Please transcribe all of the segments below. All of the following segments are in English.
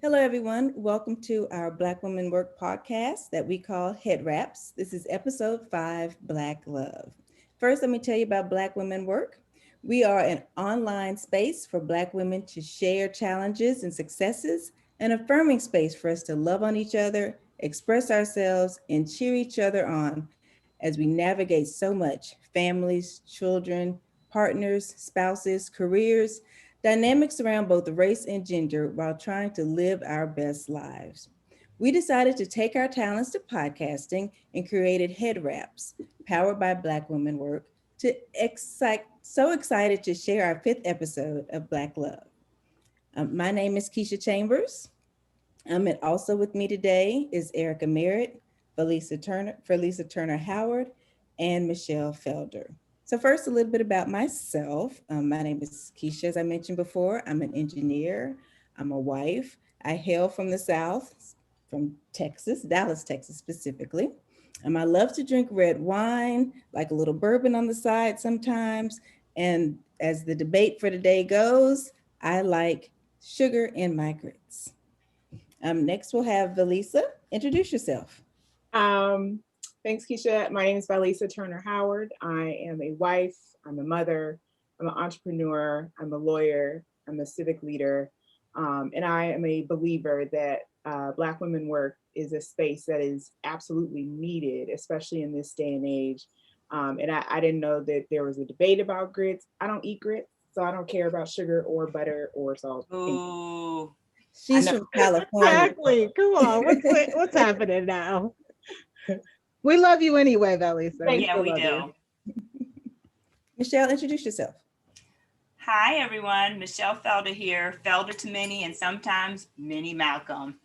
Hello, everyone. Welcome to our Black Women Work podcast that we call Head Wraps. This is episode 5, Black Love. First, let me tell you about Black Women Work. We are an online space for Black women to share challenges and successes, an affirming space for us to love on each other, express ourselves, and cheer each other on as we navigate so much families, children, partners, spouses, careers, dynamics around both race and gender while trying to live our best lives. We decided to take our talents to podcasting and created Head Wraps, powered by Black Women Work, so excited to share our 5th episode of Black Love. My name is Keisha Chambers. And also with me today is Erica Merritt, Felisa Turner Howard, and Michelle Felder. So first, a little bit about myself. My name is Keisha, as I mentioned before. I'm an engineer. I'm a wife. I hail from the South, from Texas, Dallas, Texas specifically. I love to drink red wine, like a little bourbon on the side sometimes. And as the debate for today goes, I like sugar in my grits. Next, we'll have Valisa. Introduce yourself. Um, Thanks, Keisha. My name is Valisa Turner Howard. I am a wife, I'm a mother, I'm an entrepreneur, I'm a lawyer, I'm a civic leader, and I am a believer that Black women work is a space that is absolutely needed, especially in this day and age. And I didn't know that there was a debate about grits. I don't eat grits, so I don't care about sugar or butter or salt. Ooh, She's from California. Exactly. Come on. What's happening now? We love you anyway, Valisa. Thank yeah, we love do. you. Michelle, introduce yourself. Hi, everyone. Michelle Felder here, Felder to many and sometimes Minnie Malcolm.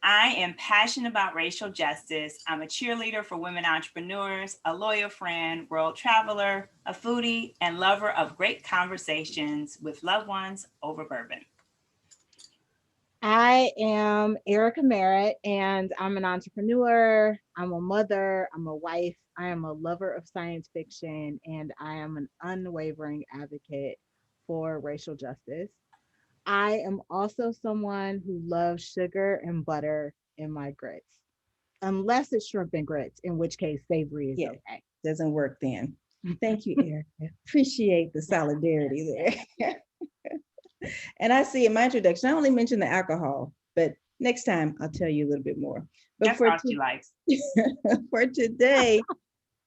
I am passionate about racial justice. I'm a cheerleader for women entrepreneurs, a loyal friend, world traveler, a foodie, and lover of great conversations with loved ones over bourbon. I am Erica Merritt, and I'm an entrepreneur. I'm a mother. I'm a wife. I am a lover of science fiction, and I am an unwavering advocate for racial justice. I am also someone who loves sugar and butter in my grits, unless it's shrimp and grits, in which case savory is Yeah. okay. Doesn't work then. Thank you, Erica. Appreciate the solidarity there. And I see in my introduction, I only mentioned the alcohol, but next time I'll tell you a little bit more. But That's all she likes. for today,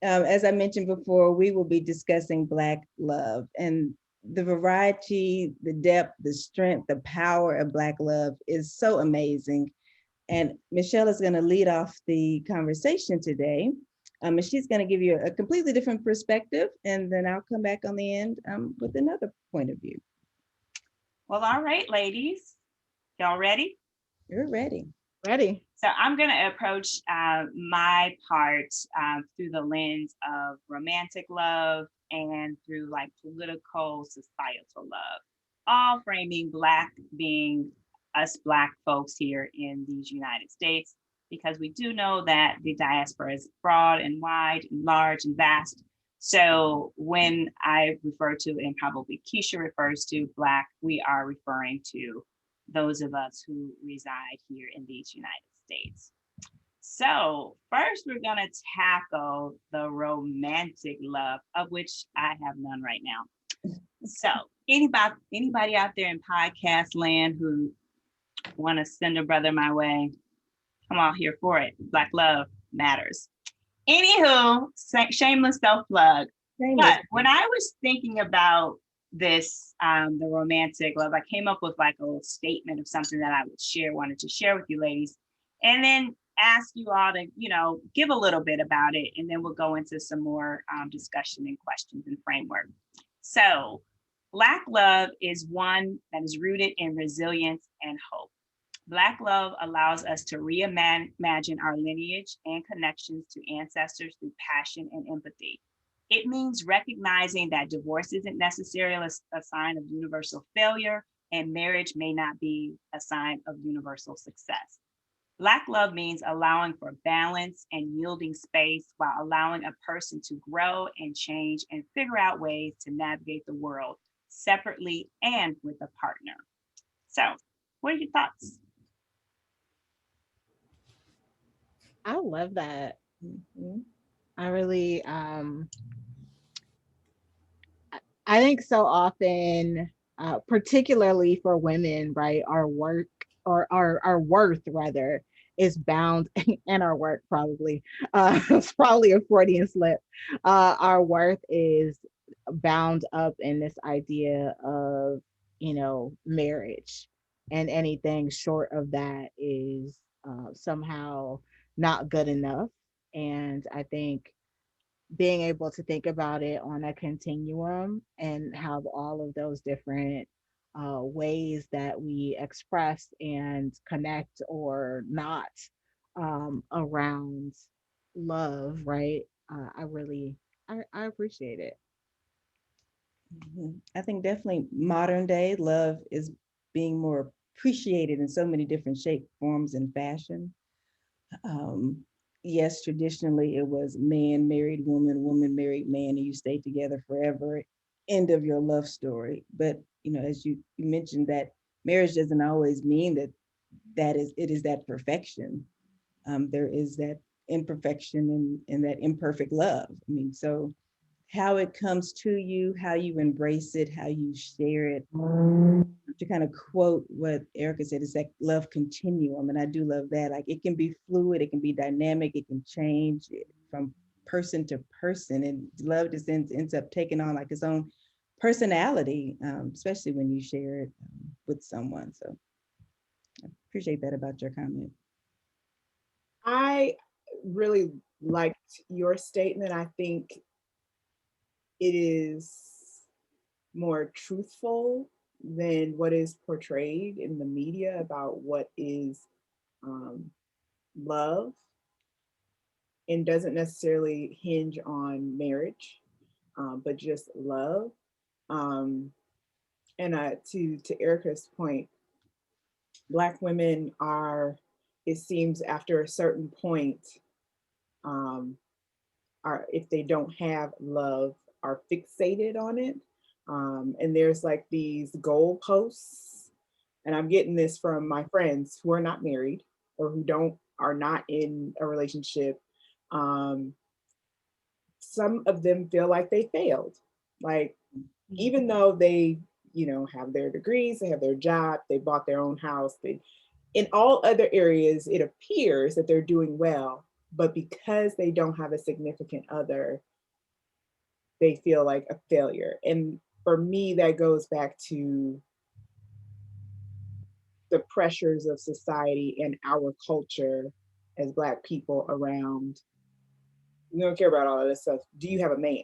as I mentioned before, we will be discussing Black love and the variety, the depth, the strength, the power of Black love is so amazing. And Michelle is going to lead off the conversation today. And she's going to give you a completely different perspective, and then I'll come back on the end with another point of view. Well, all right, ladies. Y'all ready? You're ready. Ready? So I'm going to approach my part through the lens of romantic love and through like political, societal love, all framing Black being us Black folks here in these United States, because we do know that the diaspora is broad and wide and large and vast. So when I refer to, and probably Keisha refers to Black, we are referring to those of us who reside here in these United States. So first, we're going to tackle the romantic love, of which I have none right now. So anybody out there in podcast land who want to send a brother my way, I'm all here for it. Black love matters. Anywho, shameless self-plug. But when I was thinking about this, the romantic love, I came up with like a little statement of something that I wanted to share with you ladies, and then ask you all to, give a little bit about it, and then we'll go into some more discussion and questions and framework. So Black love is one that is rooted in resilience and hope. Black love allows us to reimagine our lineage and connections to ancestors through passion and empathy. It means recognizing that divorce isn't necessarily a sign of universal failure, and marriage may not be a sign of universal success. Black love means allowing for balance and yielding space while allowing a person to grow and change and figure out ways to navigate the world separately and with a partner. So What are your thoughts? I love that. Mhm. I really I think so often, particularly for women, right, our work or our worth rather is bound and our work probably it's probably a Freudian slip. Our worth is bound up in this idea of, marriage, and anything short of that is somehow not good enough. And I think being able to think about it on a continuum and have all of those different ways that we express and connect or not around love, right? I really, I appreciate it. I think definitely modern day love is being more appreciated in so many different shape, forms, and fashion. Um, yes, traditionally it was man married woman, woman married man, and you stay together forever. End of your love story. But as you mentioned, that marriage doesn't always mean that it is that perfection. There is that imperfection and that imperfect love. I mean, so how it comes to you, how you embrace it, how you share it. To kind of quote what Erica said, it's like love continuum. And I do love that. Like it can be fluid, it can be dynamic, it can change from person to person. And love just ends up taking on like its own personality, especially when you share it with someone. So I appreciate that about your comment. I really liked your statement. I think it is more truthful than what is portrayed in the media about what is um, love, and doesn't necessarily hinge on marriage, but just love. Um, and to Erica's point, Black women are, it seems, after a certain point, um, are, if they don't have love, are fixated on it. And there's like these goalposts, and I'm getting this from my friends who are not married or who don't are not in a relationship. Um, some of them feel like they failed, like even though they, have their degrees, they have their job, they bought their own house, they, in all other areas it appears that they're doing well, but because they don't have a significant other, they feel like a failure. And for me, that goes back to the pressures of society and our culture as Black people around, we don't care about all of this stuff. Do you have a man?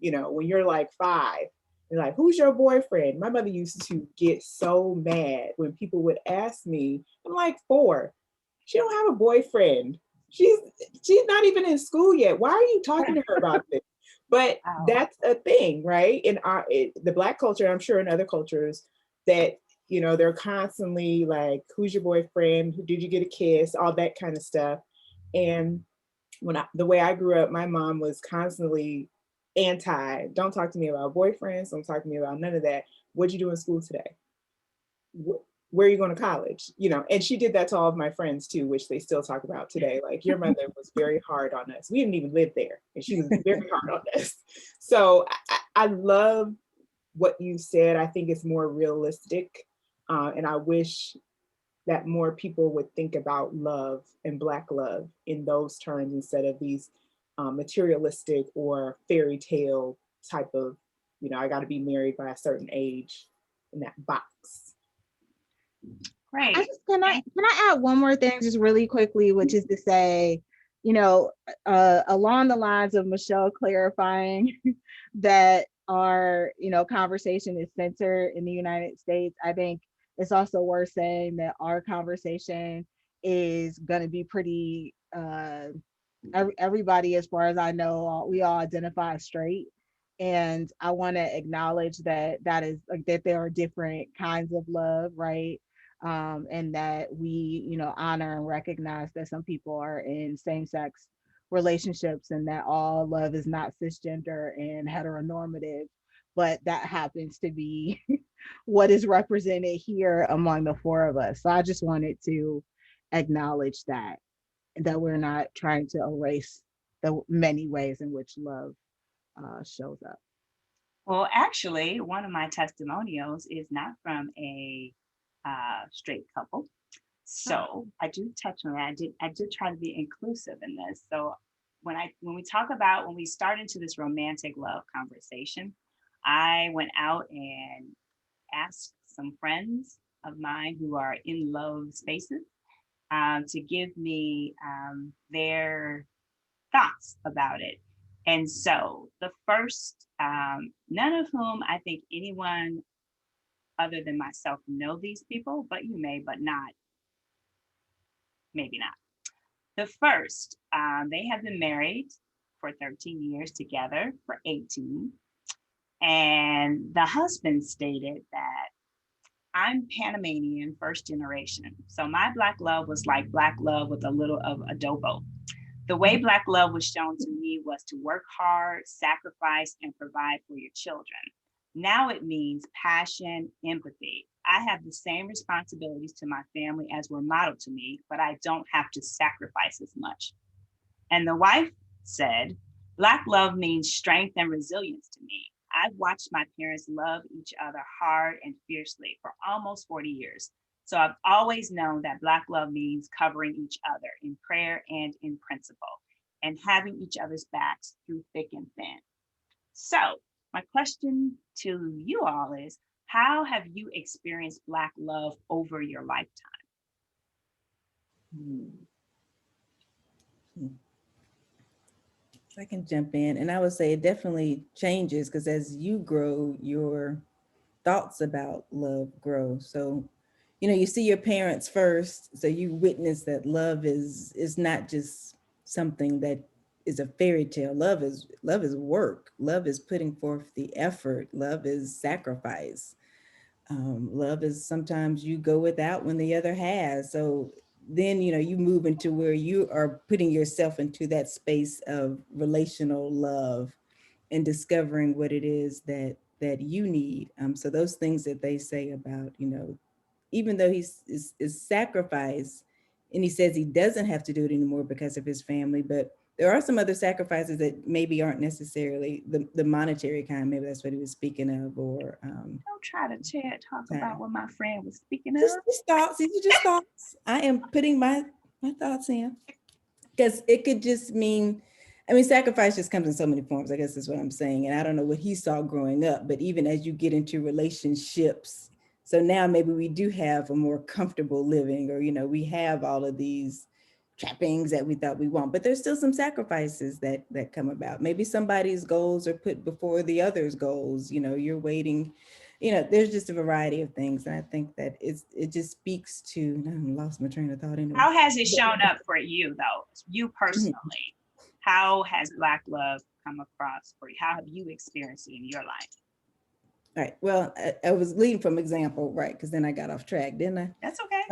When you're like 5, you're like, who's your boyfriend? My mother used to get so mad when people would ask me, I'm like 4, she don't have a boyfriend. She's she's not even in school yet. Why are you talking to her about this? But Wow. that's a thing, right? In the Black culture, I'm sure in other cultures, that they're constantly like, who's your boyfriend? Who did you get a kiss? All that kind of stuff. And the way I grew up, my mom was constantly anti, don't talk to me about boyfriends, don't talk to me about none of that. What'd you do in school today? Where are you going to college? And she did that to all of my friends too, which they still talk about today. Like, your mother was very hard on us. We didn't even live there, and she was very hard on us. So I love what you said. I think it's more realistic. And I wish that more people would think about love and Black love in those terms instead of these materialistic or fairy tale type of, I got to be married by a certain age in that box. I Great. just can I add one more thing just really quickly, which is to say, you know, along the lines of Michelle clarifying that our, conversation is centered in the United States. I think it's also worth saying that our conversation is going to be pretty everybody, as far as I know, we all identify as straight. And I want to acknowledge that is like that there are different kinds of love, right? And that we, honor and recognize that some people are in same-sex relationships, and that all love is not cisgender and heteronormative. but that happens to be what is represented here among the four of us. So I just wanted to acknowledge that we're not trying to erase the many ways in which love shows up. Well, actually, one of my testimonials is not from a straight couple. So I do touch on that. I did try to be inclusive in this. So when we start into this romantic love conversation, I went out and asked some friends of mine who are in love spaces to give me their thoughts about it. And so the first, none of whom I think anyone other than myself know these people, but you may, but not, maybe not. The first, they have been married for 13 years, together for 18. And the husband stated that I'm Panamanian first generation. So my Black love was like Black love with a little of adobo. The way Black love was shown to me was to work hard, sacrifice, and provide for your children. Now it means passion, empathy. I have the same responsibilities to my family as were modeled to me, but I don't have to sacrifice as much. And the wife said, Black love means strength and resilience to me. I've watched my parents love each other hard and fiercely for almost 40 years. So I've always known that Black love means covering each other in prayer and in principle, and having each other's backs through thick and thin. So my question to you all is, how have you experienced Black love over your lifetime? I can jump in, and I would say it definitely changes because as you grow, your thoughts about love grow. So, you see your parents first, so you witness that love is not just something that is a fairy tale. Love is work. Love is putting forth the effort. Love is sacrifice. Love is sometimes you go without when the other has. So then, you move into where you are putting yourself into that space of relational love and discovering what it is that you need. So those things that they say about, even though he's is sacrifice, and he says he doesn't have to do it anymore because of his family, but there are some other sacrifices that maybe aren't necessarily the monetary kind. Maybe that's what he was speaking of, or Don't try to talk time. about what my friend was speaking of. Just thoughts. These are just thoughts. I am putting my thoughts in, because it could just mean, sacrifice just comes in so many forms, I guess is what I'm saying. And I don't know what he saw growing up, but even as you get into relationships, so now maybe we do have a more comfortable living, or, we have all of these trappings that we thought we want, but there's still some sacrifices that come about. Maybe somebody's goals are put before the other's goals. You're waiting, there's just a variety of things. And I think that it just speaks to, I lost my train of thought anyway. How has it shown up for you though? You personally, how has Black love come across for you? How have you experienced it in your life? All right. Well, I was leading from example, right? Because then I got off track, didn't I? That's okay.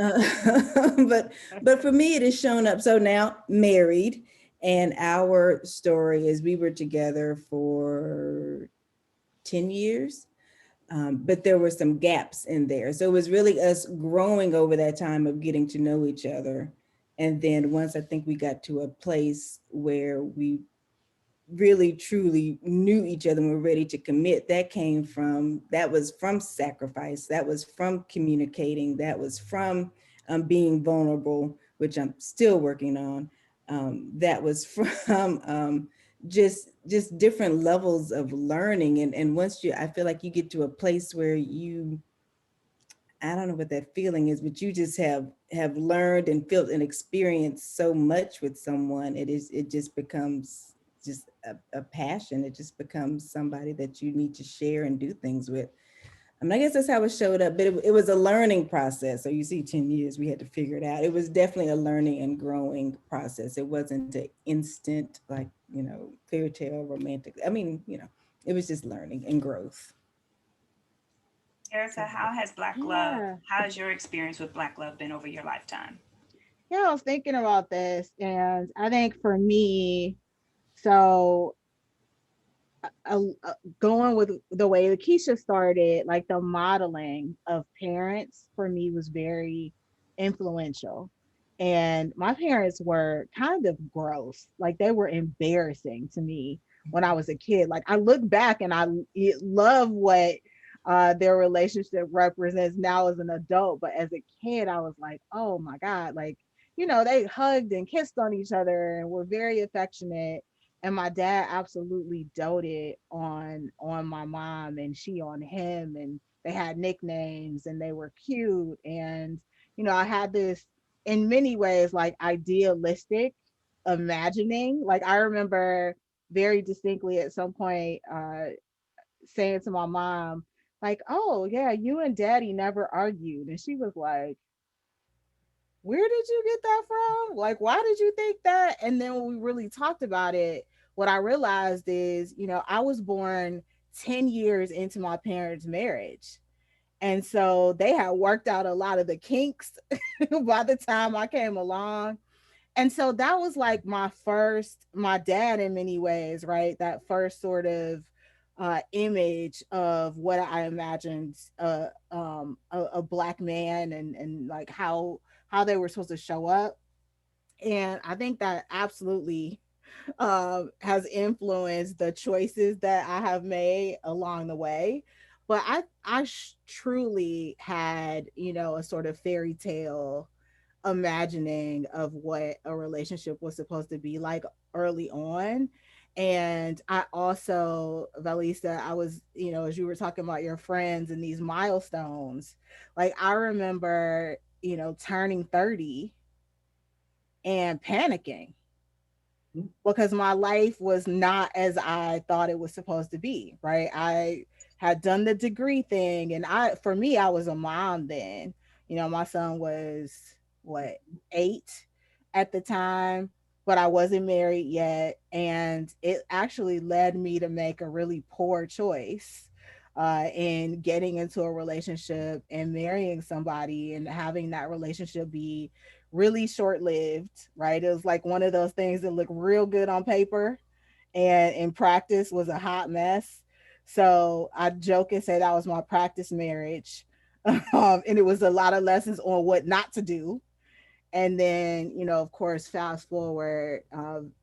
But for me, it has shown up. So now married, and our story is we were together for 10 years, but there were some gaps in there. So it was really us growing over that time of getting to know each other. And then once I think we got to a place where we really truly knew each other and were ready to commit, that was from sacrifice, that was from communicating, that was from being vulnerable, which I'm still working on, that was from just different levels of learning. And once I feel like you get to a place where I don't know what that feeling is, but you just have learned and felt and experienced so much with someone, it just becomes just a passion. It just becomes somebody that you need to share and do things with. I guess that's how it showed up, but it was a learning process. So you see 10 years, we had to figure it out. It was definitely a learning and growing process. It wasn't an instant, like, fairy tale romantic. It was just learning and growth. Erica, how has Black love, how has your experience with Black love been over your lifetime? Yeah, I was thinking about this, and I think for me, so going with the way that Keisha started, like the modeling of parents for me was very influential. And my parents were kind of gross. Like they were embarrassing to me when I was a kid. Like I look back and love what their relationship represents now as an adult. But as a kid, I was like, oh my God, like, they hugged and kissed on each other and were very affectionate, and my dad absolutely doted on my mom and she on him, and they had nicknames and they were cute. And I had this, in many ways, like idealistic imagining. Like I remember very distinctly at some point saying to my mom, like, oh yeah, you and daddy never argued. And she was like, where did you get that from? Like, why did you think that? And then when we really talked about it, what I realized is, I was born 10 years into my parents' marriage. And so they had worked out a lot of the kinks by the time I came along. And so that was like my dad in many ways, right? That first sort of image of what I imagined a black man, and like how they were supposed to show up. And I think that absolutely has influenced the choices that I have made along the way. But I truly had, a sort of fairy tale imagining of what a relationship was supposed to be like early on. And I also, Valisa, I was, as you were talking about your friends and these milestones, like I remember, turning 30 and panicking because my life was not as I thought it was supposed to be, right? I had done the degree thing, and for me, I was a mom then. My son was what, 8 at the time, but I wasn't married yet, and it actually led me to make a really poor choice in getting into a relationship and marrying somebody and having that relationship be really short lived, right? It was like one of those things that look real good on paper and in practice was a hot mess. So I joke and say that was my practice marriage. And it was a lot of lessons on what not to do. And then, of course, fast forward,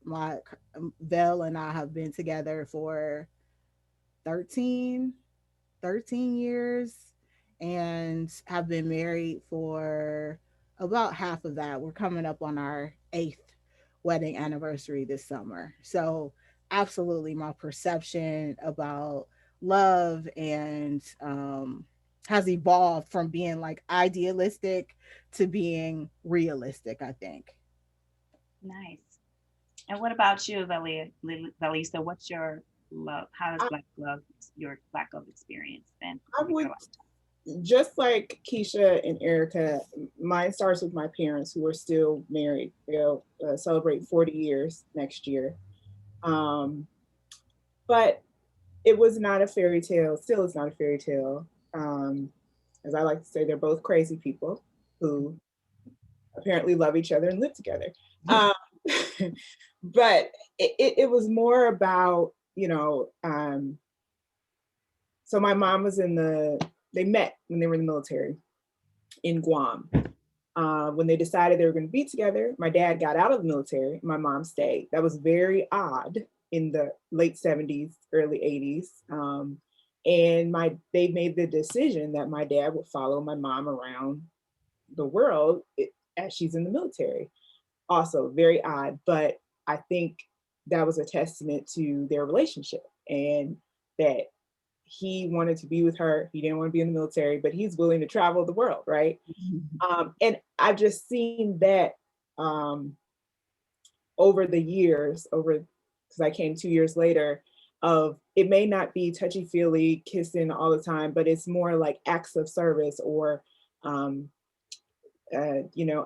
my Vel and I have been together for 13, 13 years and have been married for about half of that. We're coming up on our 8th wedding anniversary this summer. So, absolutely, my perception about love and has evolved from being like idealistic to being realistic, I think. Nice. And what about you, Valisa? What's your love? How does I, Black love, your Black love experience been I with would, your life? just like Keisha and Erica, mine starts with my parents who are still married. They'll celebrate 40 years next year. Um, but it was not a fairy tale, still is not a fairy tale. As I like to say, they're both crazy people who apparently love each other and live together. Um, but it was more about, so my mom was they met when they were in the military in Guam. When they decided they were going to be together, my dad got out of the military, my mom stayed. That was very odd in the late 70s, early 80s. And they made the decision that my dad would follow my mom around the world as she's in the military. Also very odd, but I think that was a testament to their relationship, and that he wanted to be with her. He didn't want to be in the military, but he's willing to travel the world, right? And I've just seen that over the years, because I came 2 years later, of it may not be touchy feely kissing all the time, but it's more like acts of service or um,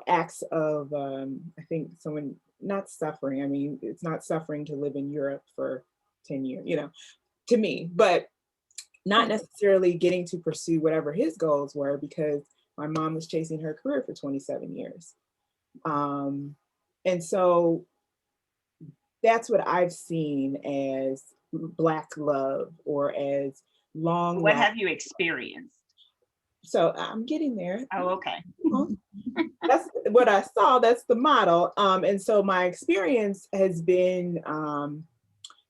acts of, I think someone not suffering. I mean, it's not suffering to live in Europe for 10 years, to me, but not necessarily getting to pursue whatever his goals were, because my mom was chasing her career for 27 years. And so that's what I've seen as Black love or as long What lasting. have you experienced? So I'm getting there. Oh, okay. That's what I saw. That's the model. And so my experience has been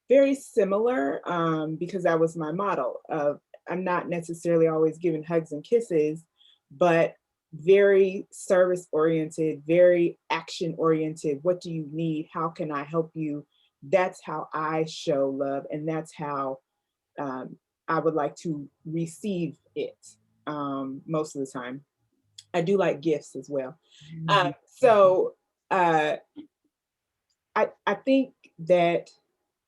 very similar because that was my model. I'm not necessarily always giving hugs and kisses, but very service oriented, very action oriented. What do you need? How can I help you? That's how I show love, and that's how I would like to receive it most of the time. I do like gifts as well. So I think that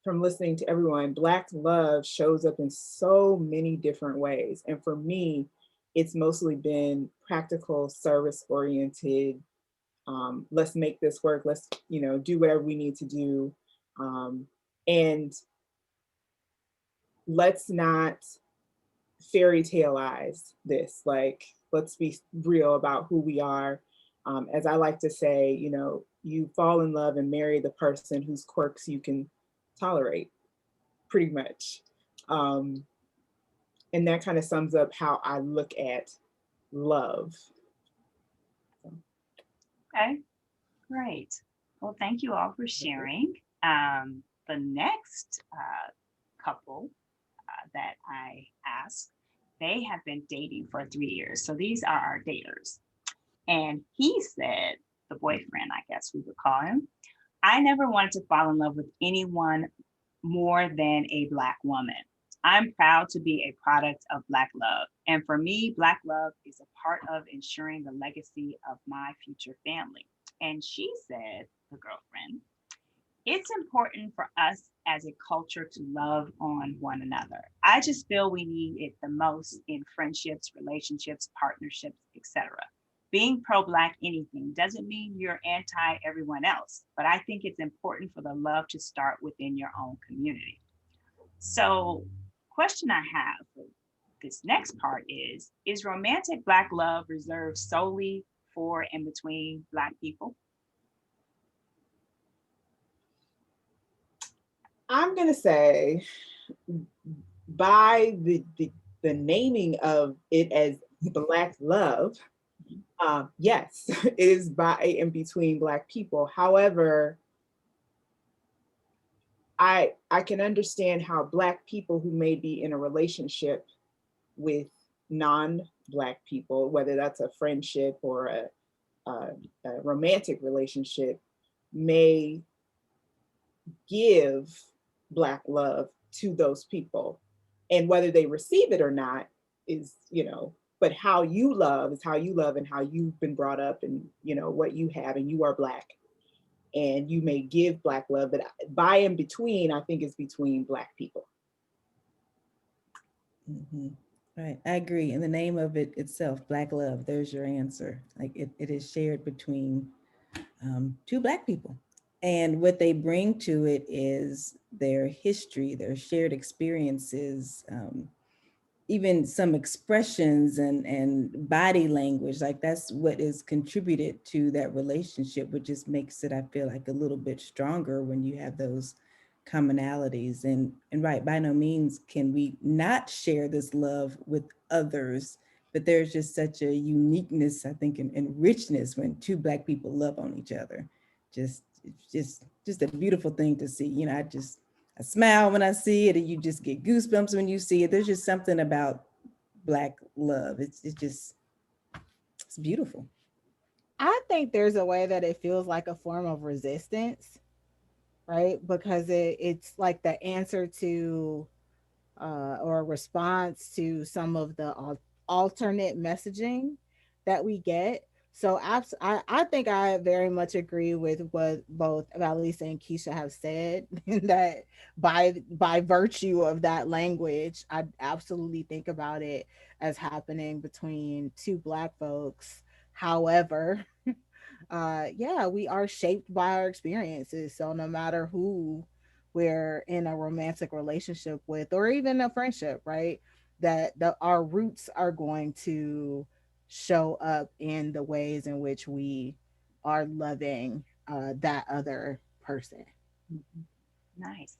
from listening to everyone, Black love shows up in so many different ways. And for me, it's mostly been practical, service oriented. Let's make this work. Let's, do whatever we need to do. And let's not fairy tale-ize this. Like, let's be real about who we are. As I like to say, you fall in love and marry the person whose quirks you can tolerate, pretty much. Um, and that kind of sums up how I look at love. Okay, great. Well, thank you all for sharing. The next couple that I asked, they have been dating for 3 years. So these are our daters. And he said, the boyfriend, I guess we would call him, I never wanted to fall in love with anyone more than a Black woman. I'm proud to be a product of Black love. And for me, Black love is a part of ensuring the legacy of my future family. And she said, the girlfriend, it's important for us as a culture to love on one another. I just feel we need it the most in friendships, relationships, partnerships, etc. Being pro-Black anything doesn't mean you're anti everyone else, but I think it's important for the love to start within your own community. So, question I have for this next part is romantic Black love reserved solely for and between Black people? I'm gonna say by the naming of it as Black love, yes, it is by and between Black people. However, I can understand how Black people who may be in a relationship with non-Black people, whether that's a friendship or a romantic relationship, may give Black love to those people. And whether they receive it or not is, but how you love is how you love and how you've been brought up and, what you have, and you are Black. And you may give Black love, but by and between, I think is between Black people. Mhm. Right, I agree. In the name of it itself, Black love, there's your answer. Like it is shared between two Black people. And what they bring to it is their history, their shared experiences, even some expressions and body language. Like that's what is contributed to that relationship, which just makes it, I feel like, a little bit stronger when you have those commonalities. And right, by no means can we not share this love with others, but there's just such a uniqueness, I think, and richness when two Black people love on each other. Just a beautiful thing to see. I smile when I see it, and you just get goosebumps when you see it. There's just something about Black love. It's beautiful. I think there's a way that it feels like a form of resistance, right? Because it's like the answer to or a response to some of the alternate messaging that we get. So I think I very much agree with what both Valisa and Keisha have said, that by virtue of that language, I absolutely think about it as happening between two Black folks. However, yeah, we are shaped by our experiences. So no matter who we're in a romantic relationship with, or even a friendship, right? That our roots are going to show up in the ways in which we are loving that other person. Nice.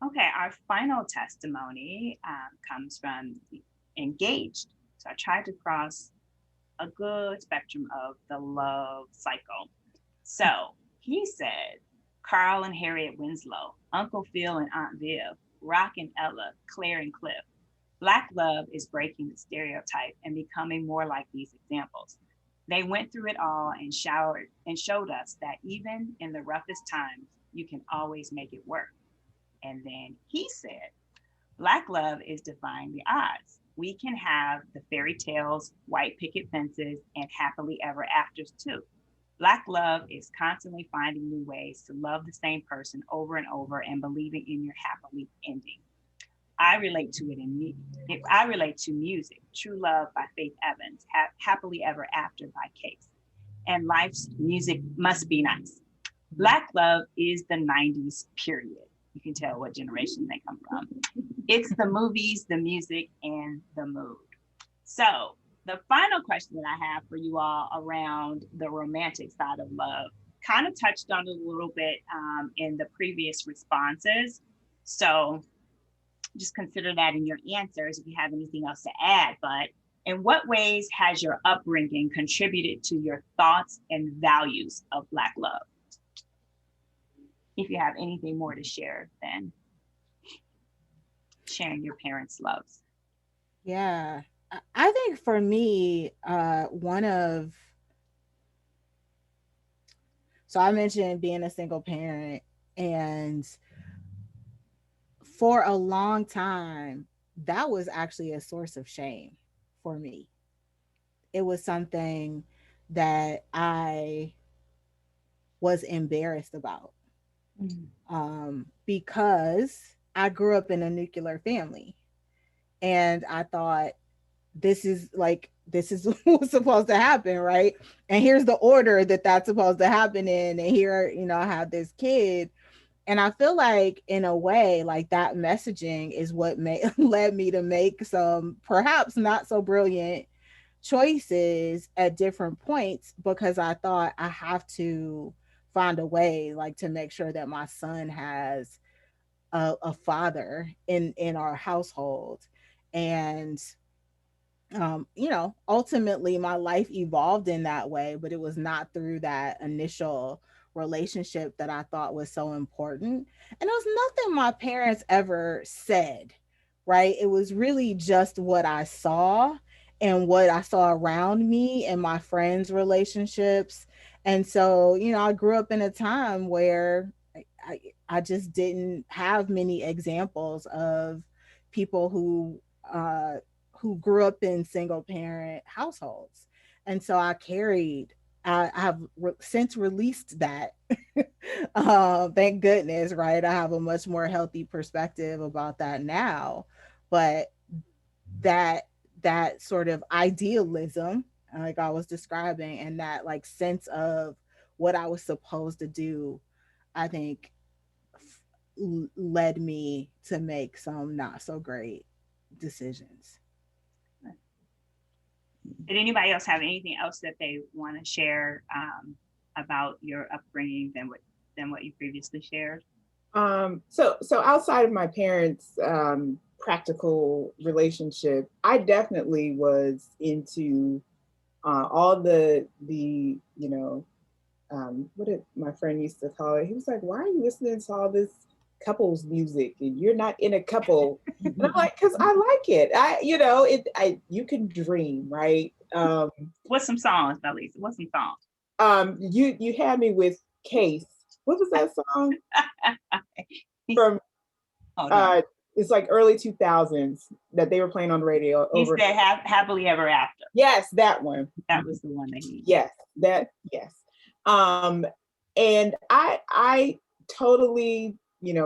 Okay, our final testimony comes from Engaged. So I tried to cross a good spectrum of the love cycle. So he said, Carl and Harriet Winslow, Uncle Phil and Aunt Viv, Rock and Ella, Claire and Cliff. Black love is breaking the stereotype and becoming more like these examples. They went through it all and showed us that even in the roughest times, you can always make it work. And then he said, Black love is defying the odds. We can have the fairy tales, white picket fences, and happily ever afters too. Black love is constantly finding new ways to love the same person over and over and believing in your happily ending. I relate to it in me. I relate to music, True Love by Faith Evans, Happily Ever After by Case, and life's music must be nice. Black love is the 90s period. You can tell what generation they come from. It's the movies, the music, and the mood. So the final question that I have for you all around the romantic side of love kind of touched on it a little bit in the previous responses. So just consider that in your answers if you have anything else to add. But in what ways has your upbringing contributed to your thoughts and values of Black love? If you have anything more to share than sharing your parents' loves. Yeah. I think for me, so I mentioned being a single parent, and for a long time, that was actually a source of shame for me. It was something that I was embarrassed about, because I grew up in a nuclear family, and I thought this is what's supposed to happen, right? And here's the order that that's supposed to happen in, and here, I have this kid. And I feel like in a way, like that messaging is what led me to make some perhaps not so brilliant choices at different points, because I thought I have to find a way like to make sure that my son has a father in our household. And ultimately my life evolved in that way, but it was not through that initial relationship that I thought was so important. And it was nothing my parents ever said, right? It was really just what I saw and what I saw around me and my friends' relationships. And so, I grew up in a time where I just didn't have many examples of people who grew up in single parent households. And so I have since released that. Thank goodness, right? I have a much more healthy perspective about that now. But that that sort of idealism, like I was describing, and that like sense of what I was supposed to do, I think led me to make some not so great decisions. Did anybody else have anything else that they want to share about your upbringing than what you previously shared? So outside of my parents' practical relationship, I definitely was into all the what did my friend used to call it? He was like, "Why are you listening to all this couples music and you're not in a couple?" And I'm like, "Cause I like it. You can dream, right?" What's some songs, Belisa? What's some songs? You had me with Case. What was that song from? It's like early 2000s that they were playing on the radio. He said Happily Ever After. Yes, that one. That was the one that he. Yes, yes. And I totally,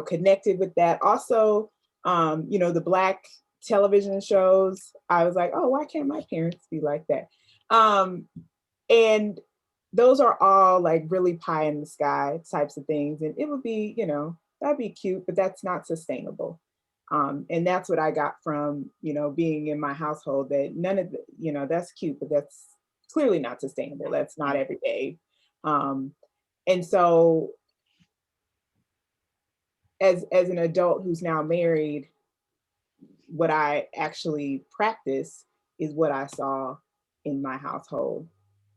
connected with that. Also, the Black television shows, I was like, oh, why can't my parents be like that? And those are all like really pie in the sky types of things. And it would be, that'd be cute, but that's not sustainable. And that's what I got from, being in my household, that none of the, that's cute, but that's clearly not sustainable. That's not every day. And so as an adult who's now married, what I actually practice is what I saw in my household.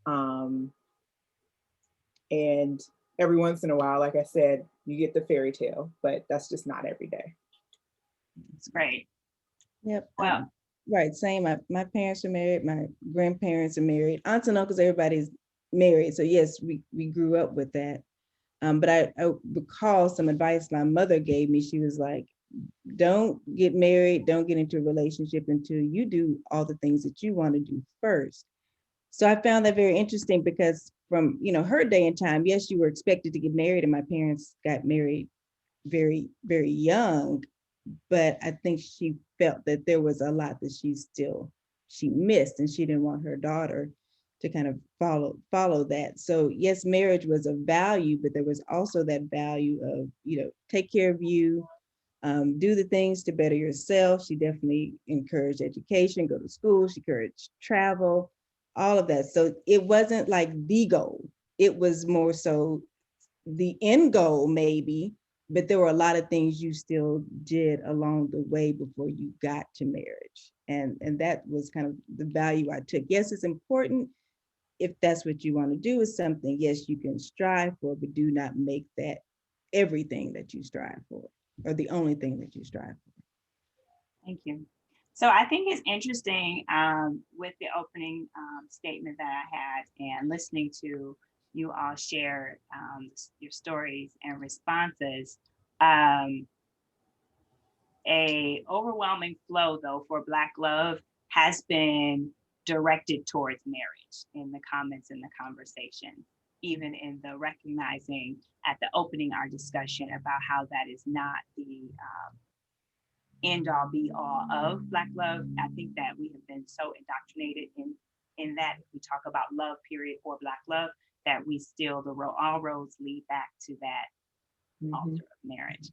Um, and every once in a while, like I said, you get the fairy tale, but that's just not every day. It's great. Yep. Well, Right. Same. My parents are married. My grandparents are married. Aunts and uncles, everybody's married. So yes, we grew up with that. But I recall some advice my mother gave me. She was like, don't get married, don't get into a relationship until you do all the things that you want to do first. So I found that very interesting because from, her day and time, yes, you were expected to get married, and my parents got married very, very young, but I think she felt that there was a lot that she missed, and she didn't want her daughter to kind of follow that. So yes, marriage was a value, but there was also that value of, take care of you, do the things to better yourself. She definitely encouraged education, go to school. She encouraged travel, all of that. So it wasn't like the goal. It was more so the end goal, maybe, but there were a lot of things you still did along the way before you got to marriage. And that was kind of the value I took. Yes, it's important if that's what you want to do, is something, yes, you can strive for, but do not make that everything that you strive for, or the only thing that you strive for. thank you. So I think it's interesting with the opening statement that I had and listening to you all share your stories and responses. A overwhelming flow, though, for Black love has been directed towards marriage in the comments in the conversation, even in the recognizing at the opening our discussion about how that is not the end all be all of Black love. I think that we have been so indoctrinated in that if we talk about love, period, or Black love, that we still all roads lead back to that altar of marriage.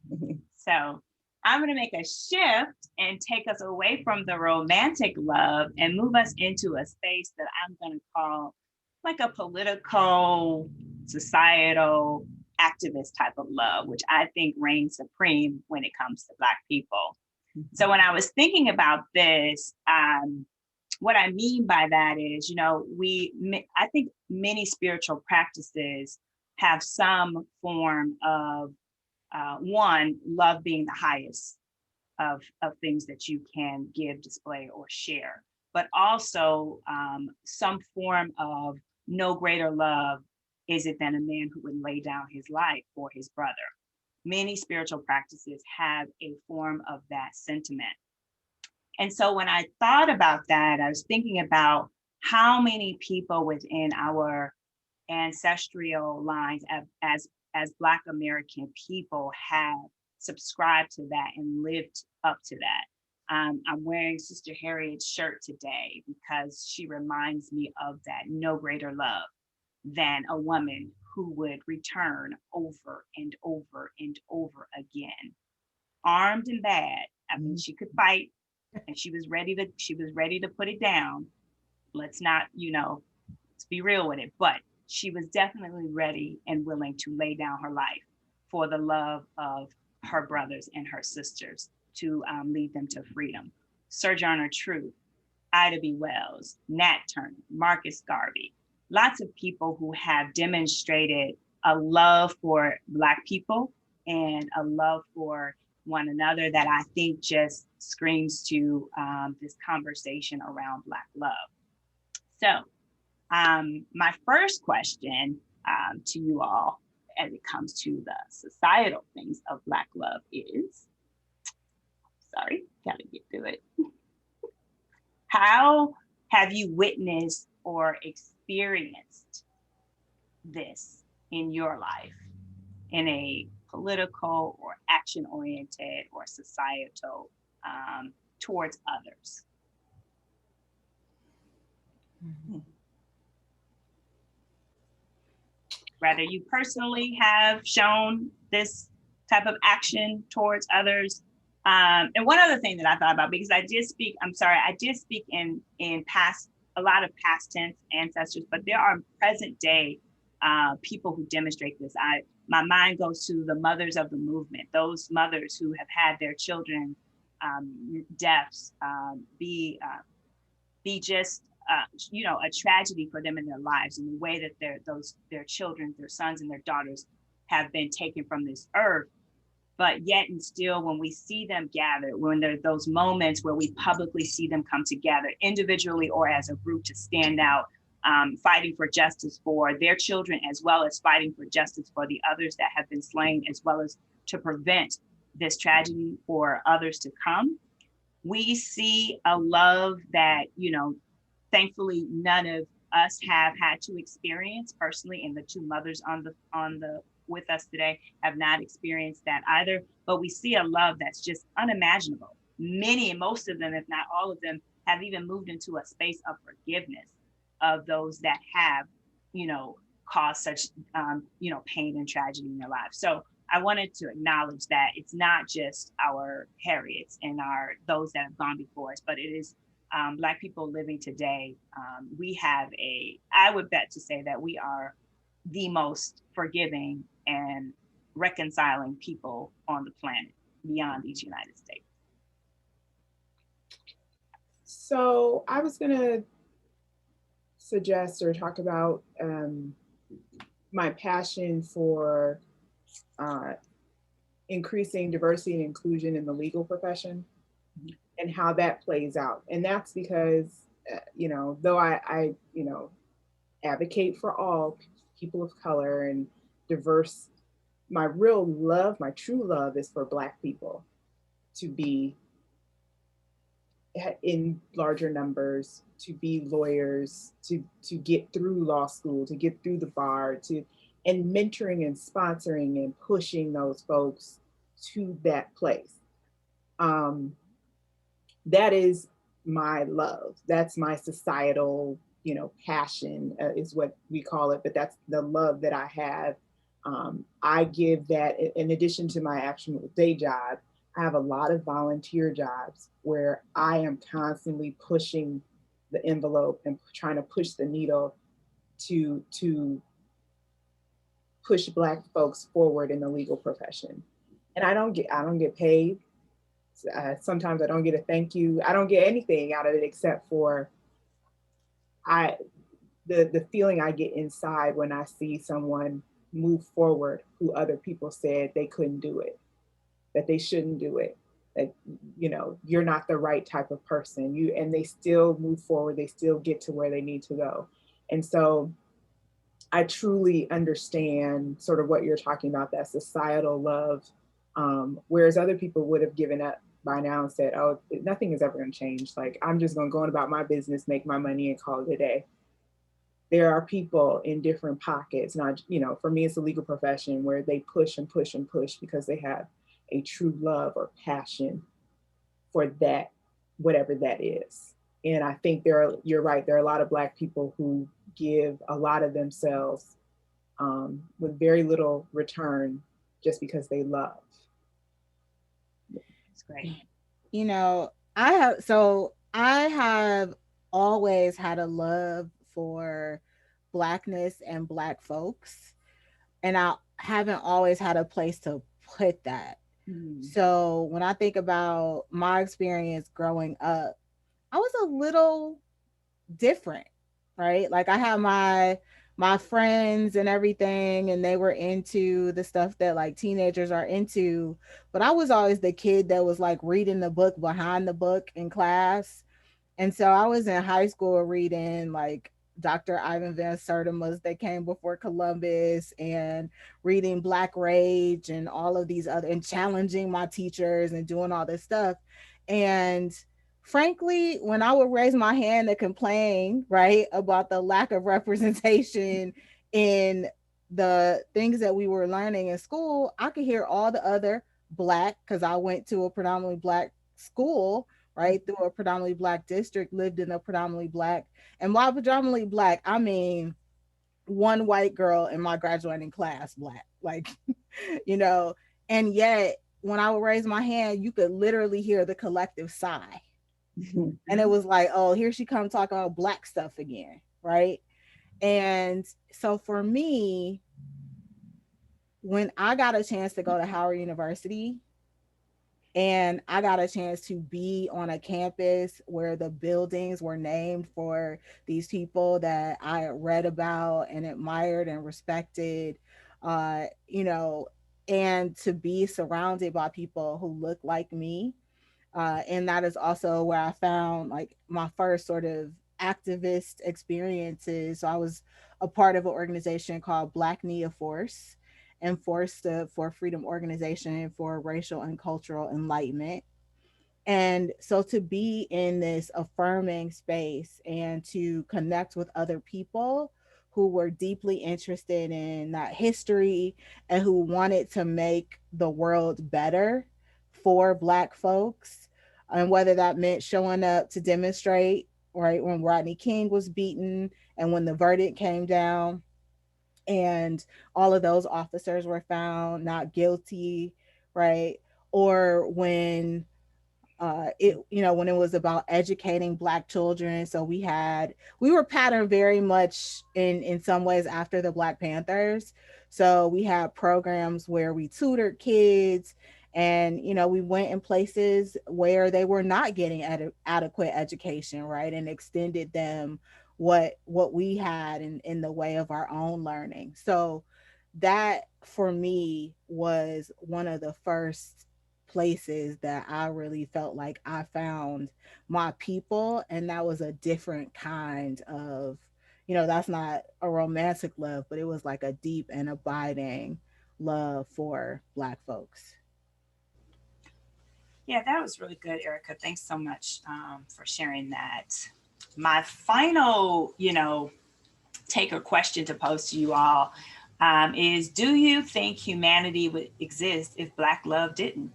So I'm going to make a shift and take us away from the romantic love and move us into a space that I'm going to call like a political, societal, activist type of love, which I think reigns supreme when it comes to Black people. So when I was thinking about this, what I mean by that is, I think many spiritual practices have some form of one, love being the highest of things that you can give, display, or share, but also some form of no greater love is it than a man who would lay down his life for his brother. Many spiritual practices have a form of that sentiment. And so when I thought about that, I was thinking about how many people within our ancestral lines as Black American people have subscribed to that and lived up to that. I'm wearing Sister Harriet's shirt today because she reminds me of that no greater love than a woman who would return over and over and over again, armed and bad. I mean, she could fight and she was ready to put it down. Let's not, let's be real with it. But she was definitely ready and willing to lay down her life for the love of her brothers and her sisters to lead them to freedom. Sojourner Truth, Ida B. Wells, Nat Turner, Marcus Garvey, lots of people who have demonstrated a love for Black people and a love for one another that I think just screams to this conversation around Black love. So my first question to you all as it comes to the societal things of Black love is, sorry, gotta get through it. How have you witnessed or experienced this in your life in a political or action-oriented or societal towards others? Whether you personally have shown this type of action towards others. And one other thing that I thought about, because I did speak in a lot of past tense ancestors, but there are present day people who demonstrate this. my mind goes to the mothers of the movement, those mothers who have had their children deaths be just a tragedy for them in their lives, and the way that their children, their sons and their daughters have been taken from this earth. But yet and still, when we see them gather, when there are those moments where we publicly see them come together individually or as a group to stand out, fighting for justice for their children, as well as fighting for justice for the others that have been slain, as well as to prevent this tragedy for others to come, we see a love that, thankfully none of us have had to experience personally, and the two mothers on the with us today have not experienced that either. But we see a love that's just unimaginable. Most of them, if not all of them, have even moved into a space of forgiveness of those that have, caused such, pain and tragedy in their lives. So I wanted to acknowledge that it's not just our Harriets and those that have gone before us, but it is Black people living today. We have I would bet to say that we are the most forgiving and reconciling people on the planet beyond these United States. So I was going to suggest or talk about my passion for increasing diversity and inclusion in the legal profession and how that plays out. And that's because, though I advocate for all people of color and diverse, my true love is for Black people to be in larger numbers, to be lawyers, to get through law school, to get through the bar, and mentoring and sponsoring and pushing those folks to that place. That is my love. That's my societal, passion is what we call it, but that's the love that I have. I give that in addition to my actual day job. I have a lot of volunteer jobs where I am constantly pushing the envelope and trying to push the needle to push Black folks forward in the legal profession. And I don't get paid. Sometimes I don't get a thank you. I don't get anything out of it except for the feeling I get inside when I see someone move forward who other people said they couldn't do it, that they shouldn't do it, that you're not the right type of person. And they still move forward, they still get to where they need to go. And so I truly understand sort of what you're talking about, that societal love, whereas other people would have given up by now and said, oh, nothing is ever going to change. Like, I'm just going to go on about my business, make my money, and call it a day. There are people in different pockets, not, for me, it's the legal profession where they push and push and push because they have a true love or passion for that, whatever that is. And I think you're right, there are a lot of Black people who give a lot of themselves with very little return just because they love. It's great. I have always had a love for Blackness and Black folks, and I haven't always had a place to put that. So when I think about my experience growing up, I was a little different, right? Like, I had my friends and everything, and they were into the stuff that like teenagers are into, but I was always the kid that was like reading the book behind the book in class. And so I was in high school reading like Dr. Ivan Van Sertima's They Came Before Columbus, and reading Black Rage and all of these other, and challenging my teachers and doing all this stuff. And frankly, when I would raise my hand to complain, right, about the lack of representation in the things that we were learning in school, I could hear all the other Black, because I went to a predominantly Black school, right, through a predominantly Black district, lived in a predominantly Black, and by predominantly Black, I mean one white girl in my graduating class Black, like, and yet when I would raise my hand, you could literally hear the collective sigh. And it was like, oh, here she comes talking about Black stuff again, right? And so for me, when I got a chance to go to Howard University and I got a chance to be on a campus where the buildings were named for these people that I had read about and admired and respected, you know, and to be surrounded by people who look like me. And that is also where I found like my first sort of activist experiences. So I was a part of an organization called Black Nia Force, and Force stood for Freedom Organization for Racial and Cultural Enlightenment. And so to be in this affirming space and to connect with other people who were deeply interested in that history and who wanted to make the world better for Black folks, and whether that meant showing up to demonstrate, right, when Rodney King was beaten and when the verdict came down and all of those officers were found not guilty, right? Or when it, you know, when it was about educating Black children. So we were patterned very much in some ways after the Black Panthers. So we had programs where we tutored kids, and you know, we went in places where they were not getting adequate education, right, and extended them what we had in the way of our own learning. So that for me was one of the first places that I really felt like I found my people. And that was a different kind of, you know, that's not a romantic love, but it was like a deep and abiding love for Black folks. Yeah, that was really good, Erica. Thanks so much for sharing that. My final, take a question to pose to you all is, do you think humanity would exist if Black love didn't?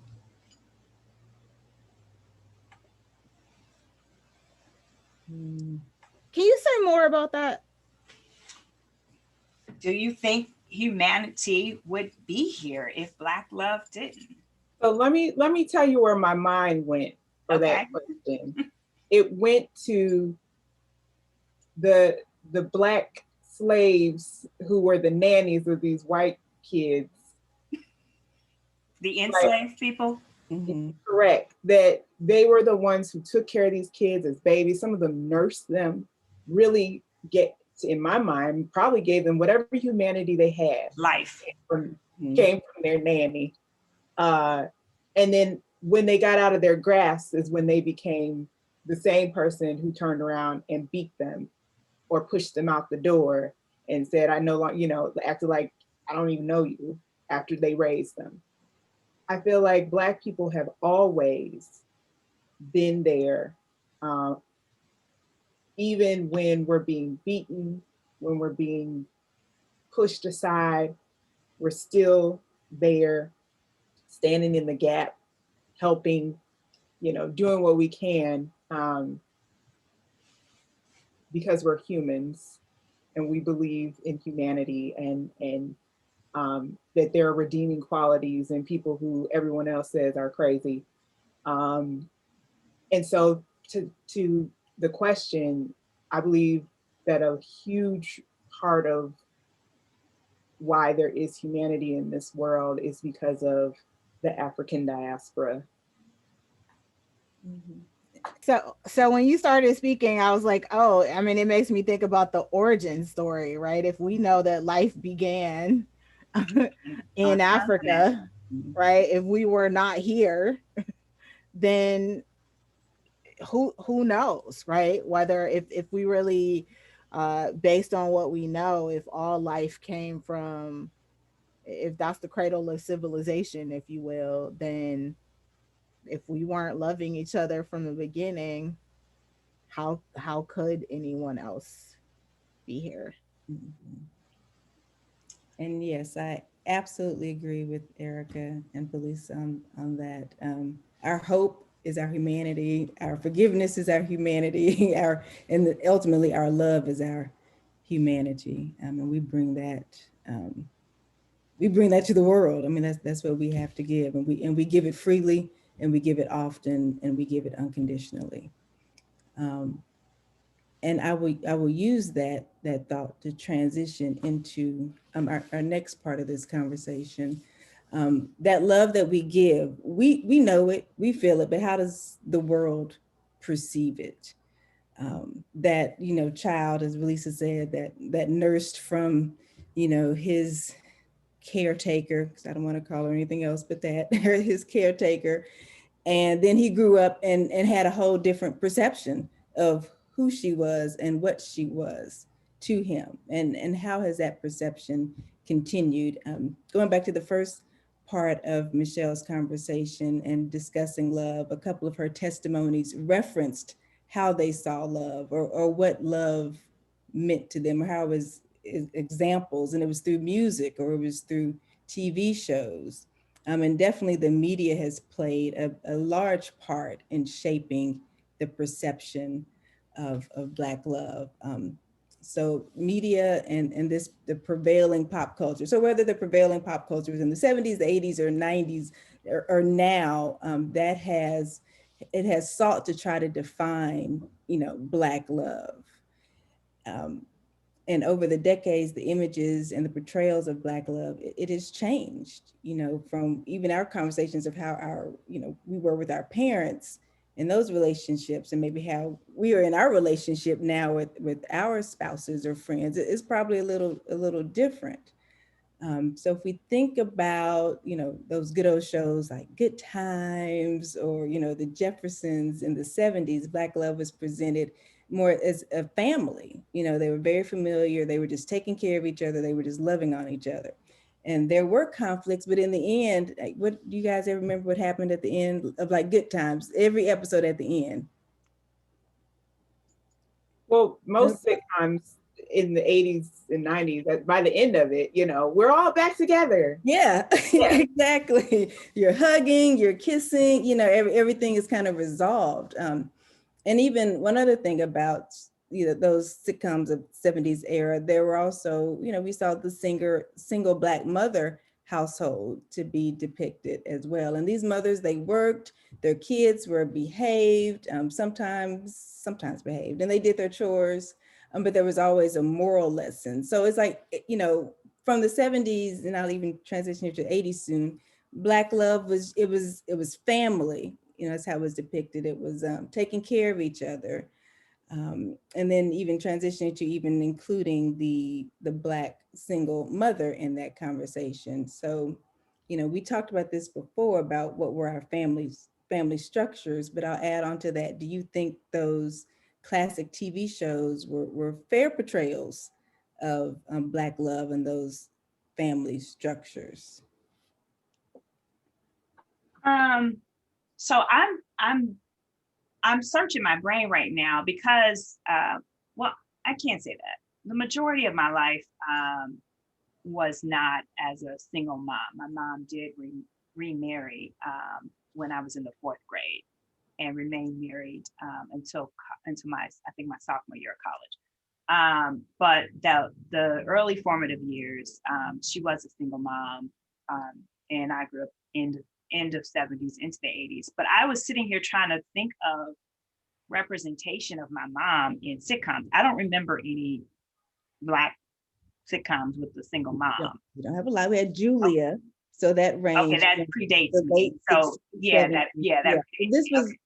Mm. Can you say more about that? Do you think humanity would be here if Black love didn't? So let me tell you where my mind went for that Okay. question. It went to the Black slaves who were the nannies of these white kids. The Right. enslaved people? Mhm. Correct. That they were the ones who took care of these kids as babies. Some of them nursed them, really in my mind, probably gave them whatever humanity they had Life. came from their nanny. And then when they got out of their grasp is when they became the same person who turned around and beat them or pushed them out the door and said, I no longer, acted like I don't even know you after they raised them. I feel like Black people have always been there, even when we're being beaten, when we're being pushed aside, we're still there, standing in the gap, helping, doing what we can, because we're humans and we believe in humanity and that there are redeeming qualities in people who everyone else says are crazy. And so to the question, I believe that a huge part of why there is humanity in this world is because of the African diaspora. Mhm. So when you started speaking, I was like, oh, I mean, it makes me think about the origin story, right? If we know that life began in On Africa, right? If we were not here, then who knows, right? Whether if we really based on what we know, if all life came from, if that's the cradle of civilization, if you will, then if we weren't loving each other from the beginning, how could anyone else be here? Mhm. And yes, I absolutely agree with Erica and Felice on that. Our hope is our humanity. Our forgiveness is our humanity. Ultimately our love is our humanity. And we bring that to the world. I mean, that's what we have to give, and we give it freely, and we give it often, and we give it unconditionally. Um, And I will use that thought to transition into our next part of this conversation. That love that we give, we know it, we feel it, but how does the world perceive it? That child, as Lisa said, that nursed from his caretaker, because I don't want to call her anything else but that, his caretaker, and then he grew up and had a whole different perception of who she was and what she was to him. And how has that perception continued? Going back to the first part of Michelle's conversation and discussing love, a couple of her testimonies referenced how they saw love, or what love meant to them, or how it was examples, and it was through music or it was through TV shows. And definitely the media has played a large part in shaping the perception of Black love. So media and the prevailing pop culture. So whether the prevailing pop culture was in the 70s, the 80s, or 90s, or now, it has sought to try to define, Black love. Um, and over the decades, the images and the portrayals of Black love, it has changed, from even our conversations of how we were with our parents in those relationships, and maybe how we are in our relationship now with our spouses or friends. It's probably a little different. So if we think about, those good old shows like Good Times, or, the Jeffersons in the 70s, Black love was presented more as a family. They were very familiar. They were just taking care of each other. They were just loving on each other. And there were conflicts, but in the end, what do you guys ever remember what happened at the end of like Good Times? Every episode at the end. Well, most sitcoms in the 80s and 90s, by the end of it, we're all back together. Yeah, exactly. You're hugging, you're kissing, everything is kind of resolved. And even one other thing about those sitcoms of 70s era, there were also, we saw the single Black mother household to be depicted as well. And these mothers, they worked, their kids were behaved, sometimes behaved, and they did their chores, but there was always a moral lesson. So it's like, from the 70s, and I'll even transition here to 80s soon, Black love was family. That's how it was depicted. It was taking care of each other. And then even transitioning to even including the Black single mother in that conversation. So, we talked about this before about what were our family structures, but I'll add on to that. Do you think those classic TV shows were fair portrayals of Black love and those family structures? So I'm searching my brain right now because well, I can't say that. The majority of my life was not as a single mom. My mom did remarry when I was in the 4th grade, and remained married until my, I think, my sophomore year of college. But the early formative years, she was a single mom, and I grew up end of 70s into the 80s. But I was sitting here trying to think of representation of my mom in sitcoms. I don't remember any Black sitcoms with the single mom. We don't have a lot. We had Julia, so that range. Okay, that predates me. So yeah, that predates this me. was, Okay.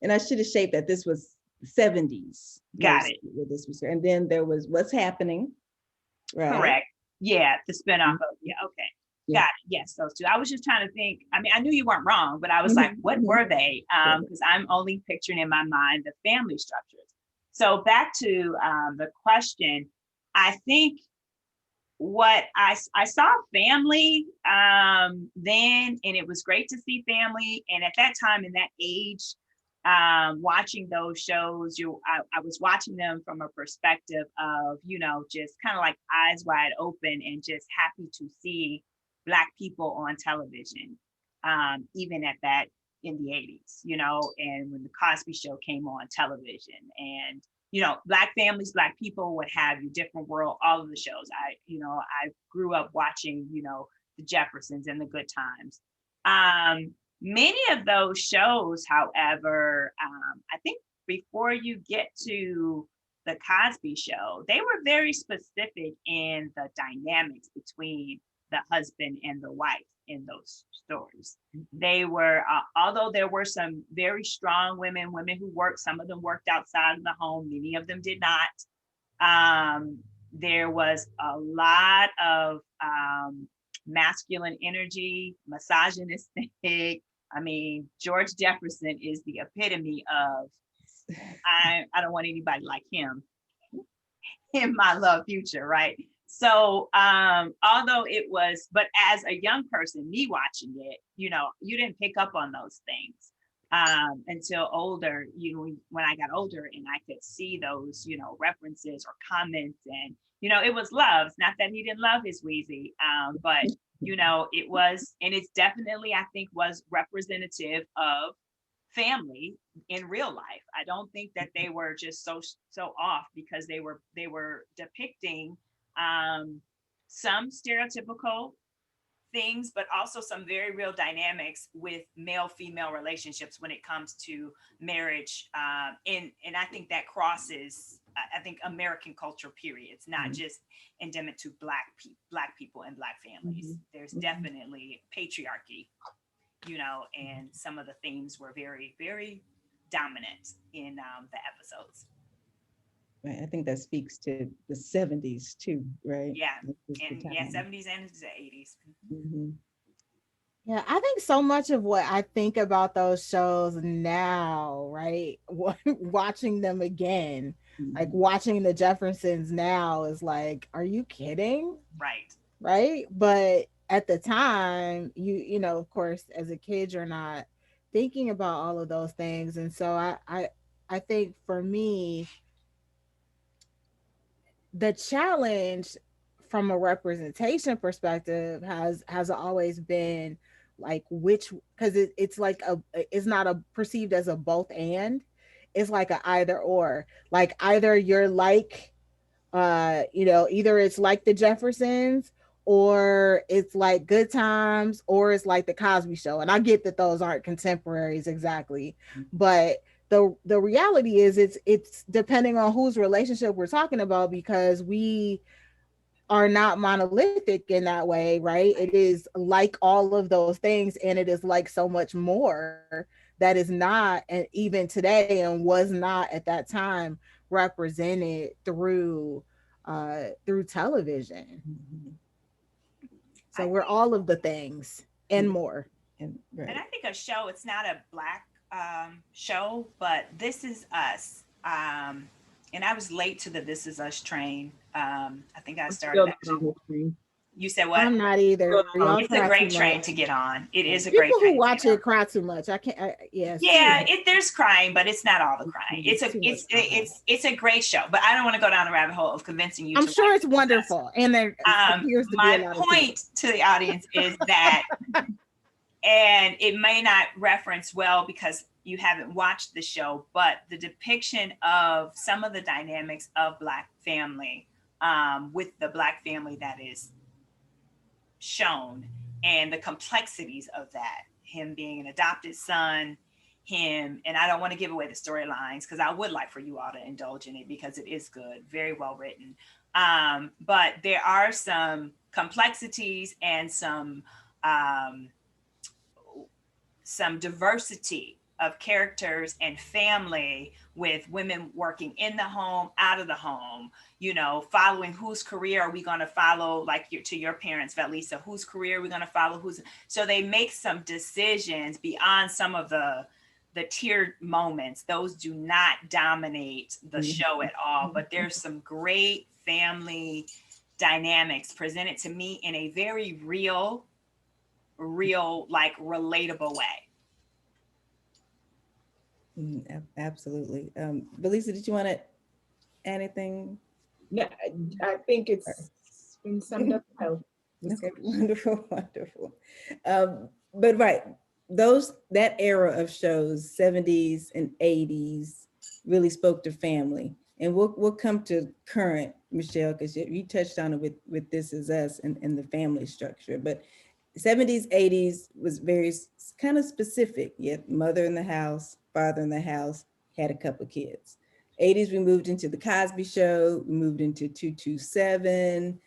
and I should have shaped that. This was 70s. Got it. Where this was, and then there was What's Happening. Right. Correct. Yeah, the spinoff of okay. Yeah. Got it. Yes, those two. I was just trying to think. I mean, I knew you weren't wrong, but I was like, what were they? Because I'm only picturing in my mind the family structures. So back to the question, I think what I saw family then, and it was great to see family. And at that time, in that age, watching those shows, I was watching them from a perspective of, just kind of like eyes wide open and just happy to see Black people on television, even at that in the 80s, and when the Cosby Show came on television, and Black families, Black people, what have you, Different World, all of the shows. I grew up watching, the Jeffersons and the Good Times. Many of those shows, however, I think before you get to The Cosby Show, they were very specific in the dynamics between the husband and the wife in those stories. They were, although there were some very strong women who worked, some of them worked outside of the home, many of them did not. There was a lot of masculine energy, misogynistic. I mean, George Jefferson is the epitome of, I don't want anybody like him in my love future, right? So although it was, but as a young person, me watching it, you know, you didn't pick up on those things until older, you know, when I got older and I could see those, you know, references or comments, and, you know, it was love. It's not that he didn't love his Weezy, but, you know, it was, and it's definitely, I think, was representative of family in real life. I don't think that they were just so off, because they were depicting some stereotypical things, but also some very real dynamics with male-female relationships when it comes to marriage. And I think that crosses, I think, American culture, period. It's not just endemic to Black people and Black families. There's definitely patriarchy, you know, and some of the themes were very, very dominant in the episodes. Right. I think that speaks to the 70s too, right? Yeah, and yeah, 70s and the 80s. Mm-hmm. Yeah, I think so much of what I think about those shows now, right? Watching them again, like watching the Jeffersons now is like, are you kidding? Right. Right. But at the time, you know, of course, as a kid, you're not thinking about all of those things. And so I think for me, the challenge from a representation perspective has always been like which, because it's like it's not a perceived as a both and, it's like a either or, like either you're like you know, either it's like the Jeffersons, or it's like Good Times, or it's like the Cosby Show. And I get that those aren't contemporaries exactly, but the reality is it's depending on whose relationship we're talking about, because we are not monolithic in that way, right? It is like all of those things, and it is like so much more that is not, and even today and was not at that time, represented through television. So we're all of the things and more. And right. And I think a show, it's not a Black show, but This Is Us. And I was late to the This Is Us train. I think I started. You said what? I'm not either. It's a great train to get on. It is a People great train. People who watch it cry too much. I can't. Yes. Yeah, there's crying, but it's not all the crying. It's a great show, but I don't want to go down the rabbit hole of convincing you. I'm sure it's wonderful, and there appears to my be a lot point to the audience is that, and it may not reference well because you haven't watched the show, but the depiction of some of the dynamics of Black family, with the Black family that is shown, and the complexities of that, him being an adopted son, him, and I don't want to give away the storylines because I would like for you all to indulge in it because it is good, very well written. But there are some complexities and some diversity of characters and family, with women working in the home, out of the home, you know, following whose career are we going to follow, like to your parents, Valisa, whose career are we going to follow, so they make some decisions beyond some of the tiered moments. Those do not dominate the show at all, but there's some great family dynamics presented to me in a very real, like relatable way. Absolutely. Valisa, did you want to add anything? No, I think it's been summed up well. Okay, wonderful. But right, that era of shows, 70s and 80s, really spoke to family. And we'll come to current, Michelle, because you touched on it with This Is Us and the family structure. But 70s, 80s was very kind of specific. You had mother in the house, father in the house, had a couple of kids. 80s, we moved into The Cosby Show, we moved into 227,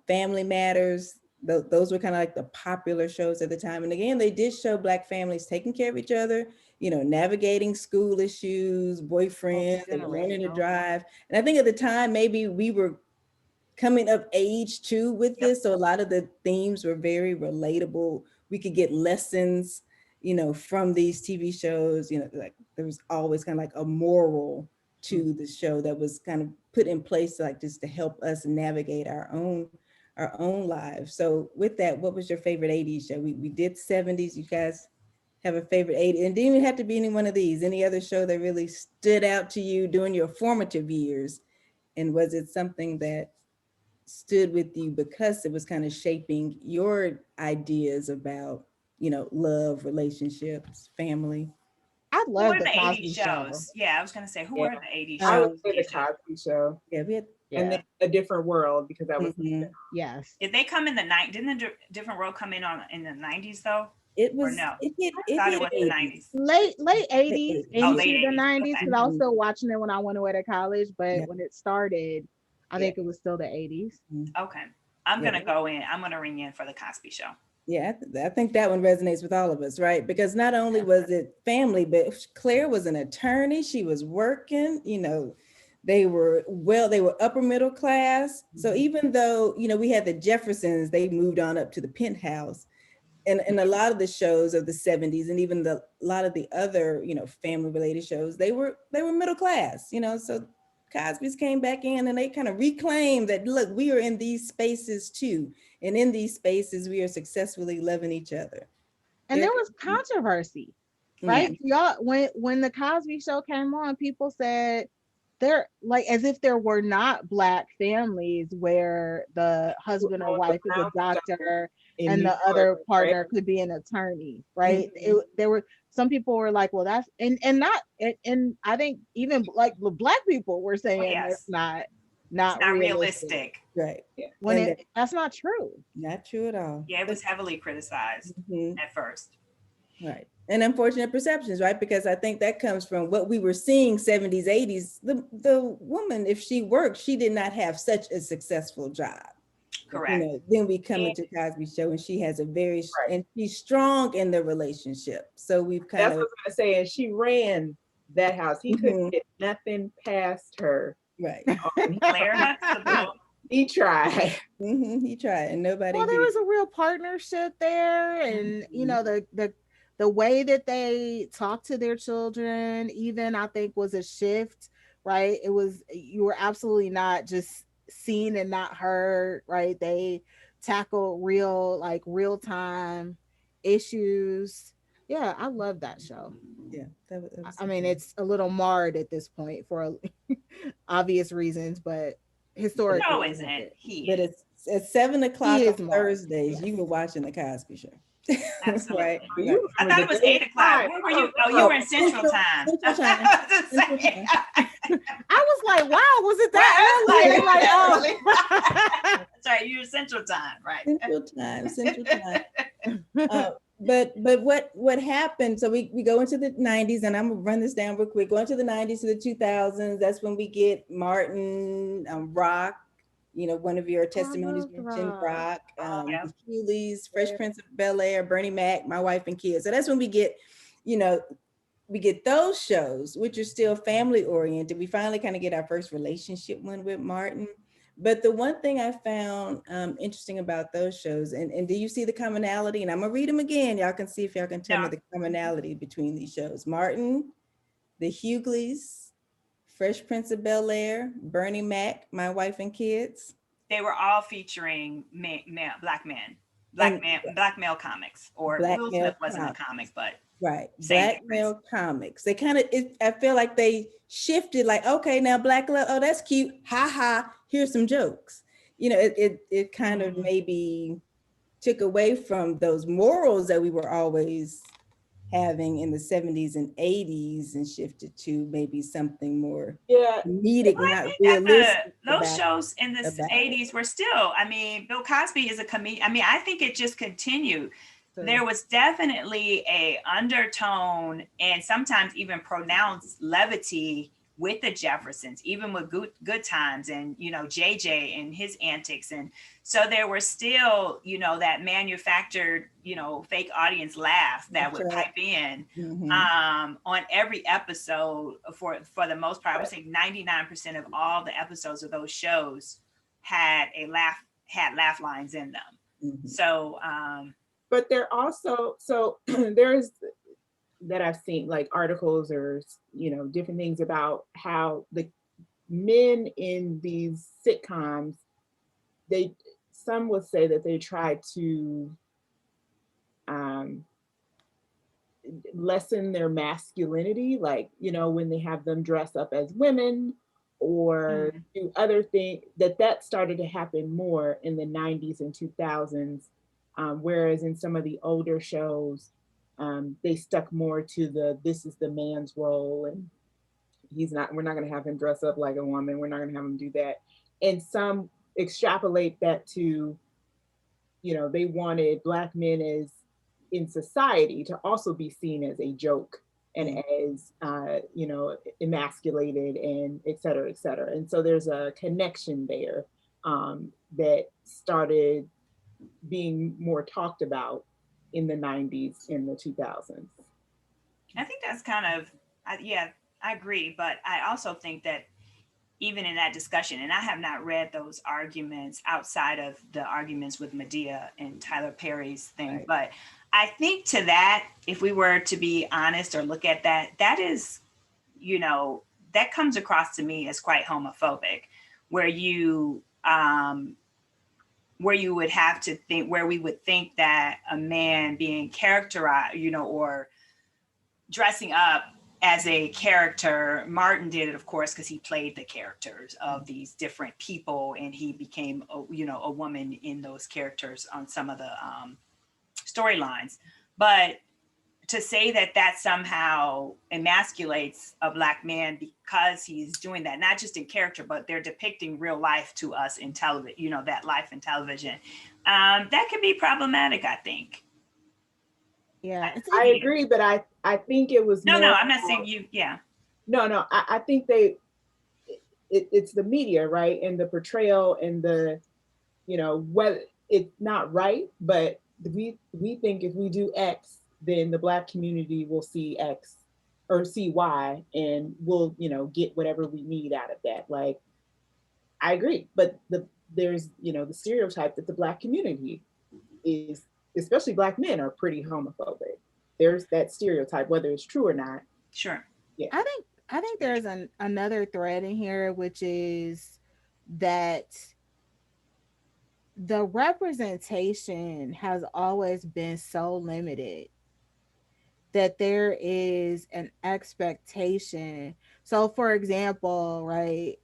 Family Matters. Those were kind of like the popular shows at the time. And again, they did show Black families taking care of each other, navigating school issues, boyfriends, they were learning to drive. And I think at the time, maybe we were coming of age too with this. So a lot of the themes were very relatable. We could get lessons, from these TV shows, like there was always kind of like a moral to the show that was kind of put in place, like just to help us navigate our own lives. So with that, what was your favorite 80s show? We did 70s. You guys have a favorite 80s? And didn't even have to be any one of these. Any other show that really stood out to you during your formative years? And was it something that stood with you because it was kind of shaping your ideas about, love, relationships, family? I Who love were the the Cosby 80s Show. shows? Yeah, I was gonna say, who Yeah. were the 80s I shows? would say The Cosby Show. Yeah, we had, And then A Different World, because that was Yes. Did they come in the night? Didn't the Different World come in in the 90s though? it Or was, no? it hit, I thought it was the 80s. 90s. Late 80s Oh, into late the 80s, 90s, okay. because I was still watching it when I went away to college, but Yeah. when it started, I think it was still the 80s. Okay. I'm Yeah. gonna go in. I'm gonna ring in for the Cosby Show. Yeah, I think that one resonates with all of us, right? Because not only was it family, but Claire was an attorney. She was working, they were upper middle class. So even though, we had the Jeffersons, they moved on up to the penthouse. And a lot of the shows of the 70s and even a lot of the other, family related shows, they were middle class, so Cosby's came back in and they kind of reclaimed that, look, we are in these spaces too. And in these spaces, we are successfully loving each other. And there was controversy, right? Y'all, when the Cosby Show came on, people said they're like as if there were not Black families where the husband or wife is a doctor and the other partner could be an attorney, right? There were some people were like, well, that's and I think even like the Black people were saying that's not realistic. Right. When that's not true. Not true at all. Yeah, it was heavily criticized at first. Right. And unfortunate perceptions, right? Because I think that comes from what we were seeing 70s, 80s. The woman, if she worked, she did not have such a successful job. Correct. Then we come into Cosby Show and she has a very, and she's strong in the relationship. So we've kind That's what I was gonna say. And she ran that house. He couldn't get nothing past her. Right. Claire Huxtable. He tried. He tried and nobody Well, there did. was a real partnership there. And, the way that they talked to their children, even I think was a shift, right? It was, you were absolutely not just seen and not heard, right? They tackled real time issues. Yeah, I love that show. Yeah. That was I mean, it's a little marred at this point for obvious reasons, but historically. No, isn't it? But it's at 7 o'clock on Thursdays, yes. You were watching the Cosby Show. Absolutely. Right. I thought it was 8 o'clock. Where were you? Oh, you were in Central Time. Central Time. I was like, wow, was it that early? Like, oh. That's right. You're Central Time, right? Central Time. But what happened? So we go into the 90s, and I'm gonna run this down real quick. Go into the 90s to the 2000s. That's when we get Martin, Rock. One of your testimonies mentioned Rock, the Huleys, Fresh Prince of Bel-Air, Bernie Mac, My Wife and Kids. So that's when we get, we get those shows, which are still family oriented. We finally kind of get our first relationship one with Martin. But the one thing I found interesting about those shows, and do you see the commonality? And I'm gonna read them again. Y'all can see if y'all can tell me the commonality between these shows. Martin, the Hughleys, Fresh Prince of Bel-Air, Bernie Mac, My Wife and Kids. They were all featuring black male comics, or Will Smith wasn't a comic, but right, black male comics. They kind of, I feel like they shifted, like, okay, now Black love, oh, that's cute, ha ha, here's some jokes. It kind of maybe took away from those morals that we were always having in the 70s and 80s and shifted to maybe something more comedic, not realistic. Those shows in the 80s were still, Bill Cosby is a comedian. I think it just continued. There was definitely a undertone and sometimes even pronounced levity with the Jeffersons, even with good times, and JJ and his antics. And so there were still, that manufactured, fake audience laugh that would pipe in on every episode. For the most part, I would say 99% of all the episodes of those shows had laugh lines in them. So but they're also, so there's that I've seen like articles or different things about how the men in these sitcoms, some would say that they try to lessen their masculinity, like when they have them dress up as women or do other things, that started to happen more in the 90s and 2000s, whereas in some of the older shows they stuck more to this is the man's role, and we're not going to have him dress up like a woman, we're not going to have him do that. And some extrapolate that to they wanted Black men as in society to also be seen as a joke and as emasculated and et cetera, et cetera. And so there's a connection there that started being more talked about in the 90s and the 2000s. I think that's kind of, I agree. But I also think that even in that discussion, and I have not read those arguments outside of the arguments with Medea and Tyler Perry's thing, right. But I think to that, if we were to be honest or look at that, that is, that comes across to me as quite homophobic, where you would have to think, where we would think that a man being characterized, or dressing up as a character. Martin did it, of course, because he played the characters of these different people, and he became, a woman in those characters on some of the storylines. But to say that somehow emasculates a Black man because he's doing that, not just in character, but they're depicting real life to us in television, that life in television, that can be problematic, I think. Yeah, I agree, but I think it was no, I'm not saying you. Yeah. No, I think it's the media, right, and the portrayal and the, whether it's not right, but we think if we do X, then the Black community will see X or see Y, and we'll get whatever we need out of that. Like, I agree, but there's the stereotype that the Black community is, especially Black men, are pretty homophobic. There's that stereotype, whether it's true or not. Sure. Yeah. I think there's another thread in here, which is that the representation has always been so limited that there is an expectation. So for example, right,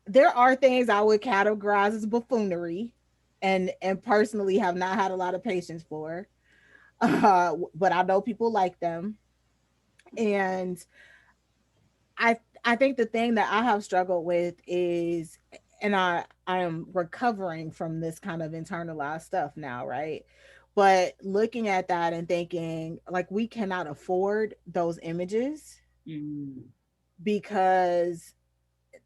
there are things I would categorize as buffoonery and personally have not had a lot of patience for, but I know people like them. And I think the thing that I have struggled with is, and I am recovering from this kind of internalized stuff now, right? But looking at that and thinking, like, we cannot afford those images because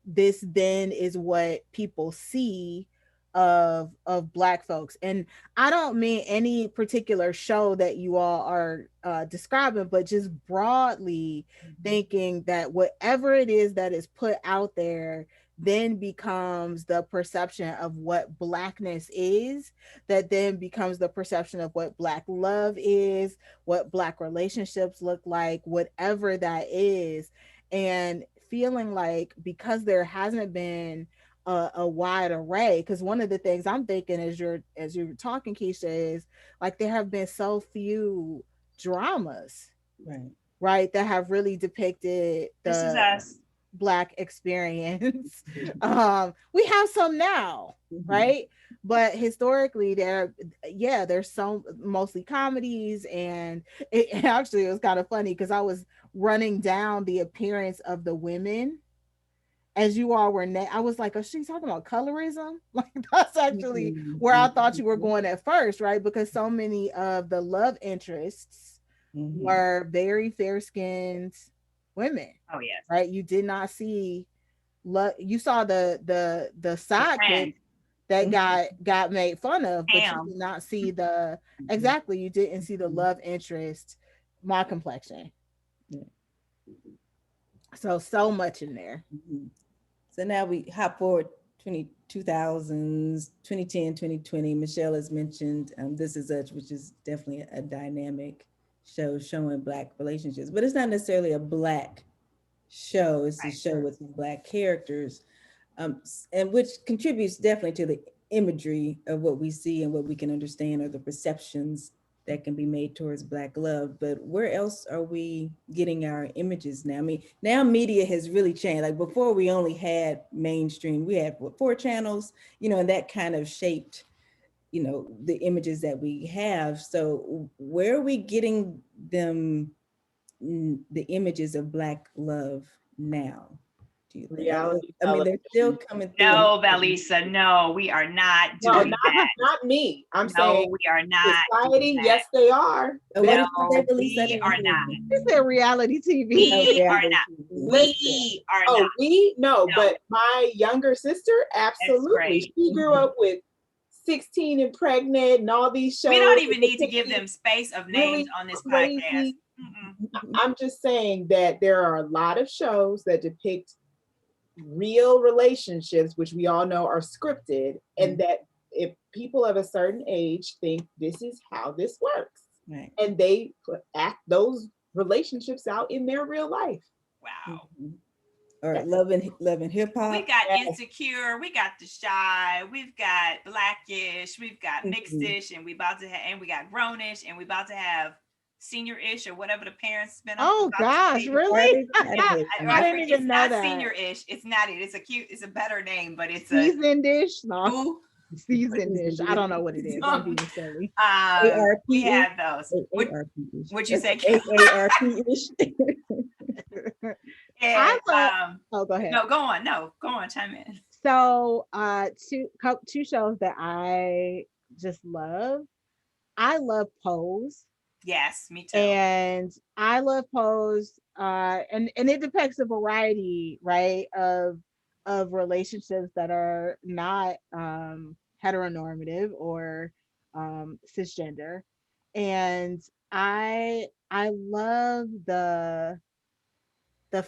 this then is what people see of Black folks. And I don't mean any particular show that you all are describing, but just broadly thinking that whatever it is that is put out there then becomes the perception of what Blackness is, that then becomes the perception of what Black love is, what Black relationships look like, whatever that is. And feeling like, because there hasn't been a wide array, because one of the things I'm thinking as you're talking, Keisha, is like there have been so few dramas, right, that have really depicted the This Is Us Black experience. We have some now, right? But historically, there's some mostly comedies, and it actually was kind of funny because I was running down the appearance of the women as you all were. I was like, oh, she's talking about colorism. Like, that's actually where I thought you were going at first, right? Because so many of the love interests Mhm. were very fair-skinned women, Oh yes. right? You did not see you saw the The sidekick friend, that Mhm. got made fun of, but you Pam. did not see the Mhm. exactly you didn't see the love interest, my complexion. Yeah. So much in there. Mhm. So now we hop forward 2000s, 2010, 2020. Michelle has mentioned This Is Us, which is definitely a dynamic show showing Black relationships, but it's not necessarily a Black show. It's a Right. show with some Black characters, and which contributes definitely to the imagery of what we see and what we can understand, or the perceptions that can be made towards Black love. But where else are we getting our images now? I mean, now media has really changed. Like before, we only had mainstream. We had what, 4 channels, and that kind of shaped, the images that we have. So where are we getting them, the images of Black love now? Do you think? Reality I mean, they're still television. coming through. No, Valisa, no, we are not No, doing that. not me. I'm saying No, we are not doing society. that. Yes, they are. Oh, what did you say, No, Felicia? I we didn't are hear not. you. She said reality TV. Oh, We are reality not. TV. Listen. We are Oh, not. we no, No, but my younger sister, that's absolutely. great. She grew Mhm. up with 16 and pregnant and all these We shows don't even need to give depicting them space of names really on this podcast. crazy. Mm-mm. I'm just saying that there are a lot of shows that depict real relationships, which we all know are scripted, and that if people of a certain age think this is how this works, Right. and they act those relationships out in their real life. Wow. Mhm. Or Yes. love and hip We've hop. got Yes. Insecure, we got The Shy, we've got Blackish, we've got Mhm. Mixedish, and we about to have, and we got Grownish, and we about to have Senior-ish, or whatever the parents been up Oh about to gosh, say. really? I didn't hear I that. didn't even It's know not that. Senior-ish. It's not it. It's a cute. It's a better name, but it's a Seasoned dish? No, who. seasoned dish. I don't know what it is. I'm being silly. We ARP-ish. have those. AARP-ish. What'd you say? AARP-ish. And, I love. Oh, go ahead. no, go on. No, go on. Chime in. So, two shows that I just love. I love Pose, Yes, me too. and I love Pose, and it depicts a variety, right, of relationships that are not heteronormative or cisgender, and I love the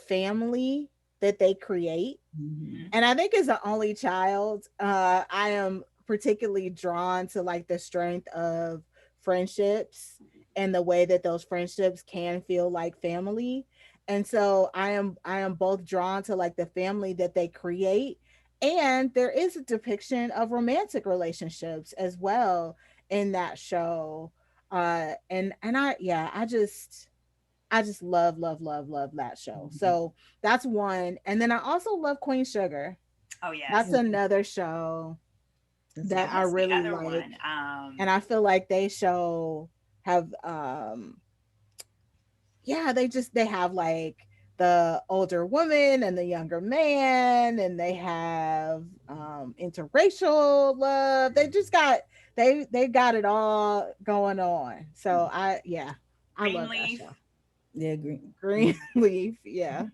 family that they create. Mhm. Mhm. And I think as an only child, I am particularly drawn to like the strength of friendships and the way that those friendships can feel like family. And so I am both drawn to like the family that they create, and there is a depiction of romantic relationships as well in that show. And I just love that show. Mhm. So that's one. And then I also love Queen Sugar. Oh yes. That's another show That's a that And good I what's the really other like. one? And I feel like they show have yeah, they have like the older woman and the younger man, and they have interracial love. They just got they got it all going on. So I love that Greenleaf. show. Yeah, green. Greenleaf, yeah. But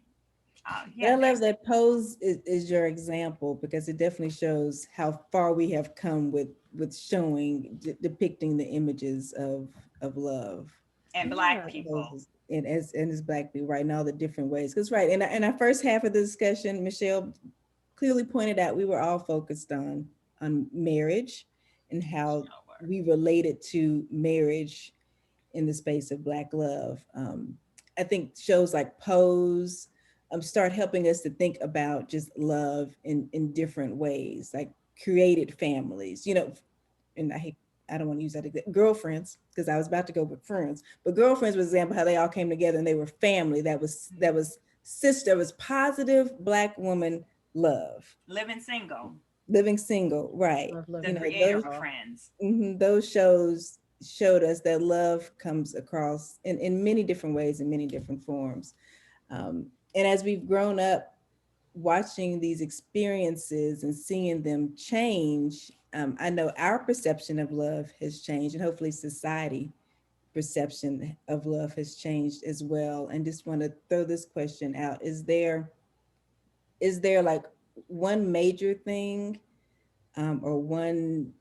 I Yeah, love there's that Pose is your example, because it definitely shows how far we have come with showing, depicting the images of love. and Black Yeah. people. And as Black people, right, in all the different ways. Because right, in our first half of the discussion, Michelle clearly pointed out we were all focused on marriage and how we related to marriage in the space of Black love. I think shows like Pose start helping us to think about just love in different ways, like created families, and I don't want to use that girlfriends, because I was about to go with friends, but girlfriends was an example how they all came together and they were family. That was sister, was positive Black woman love, Living Single, living single, right? Love the living creator Those of Friends. those shows showed us that love comes across in many different ways, in many different forms. And as we've grown up watching these experiences and seeing them change, I know our perception of love has changed, and hopefully society perception of love has changed as well. And just want to throw this question out. Is there like one major thing, or one,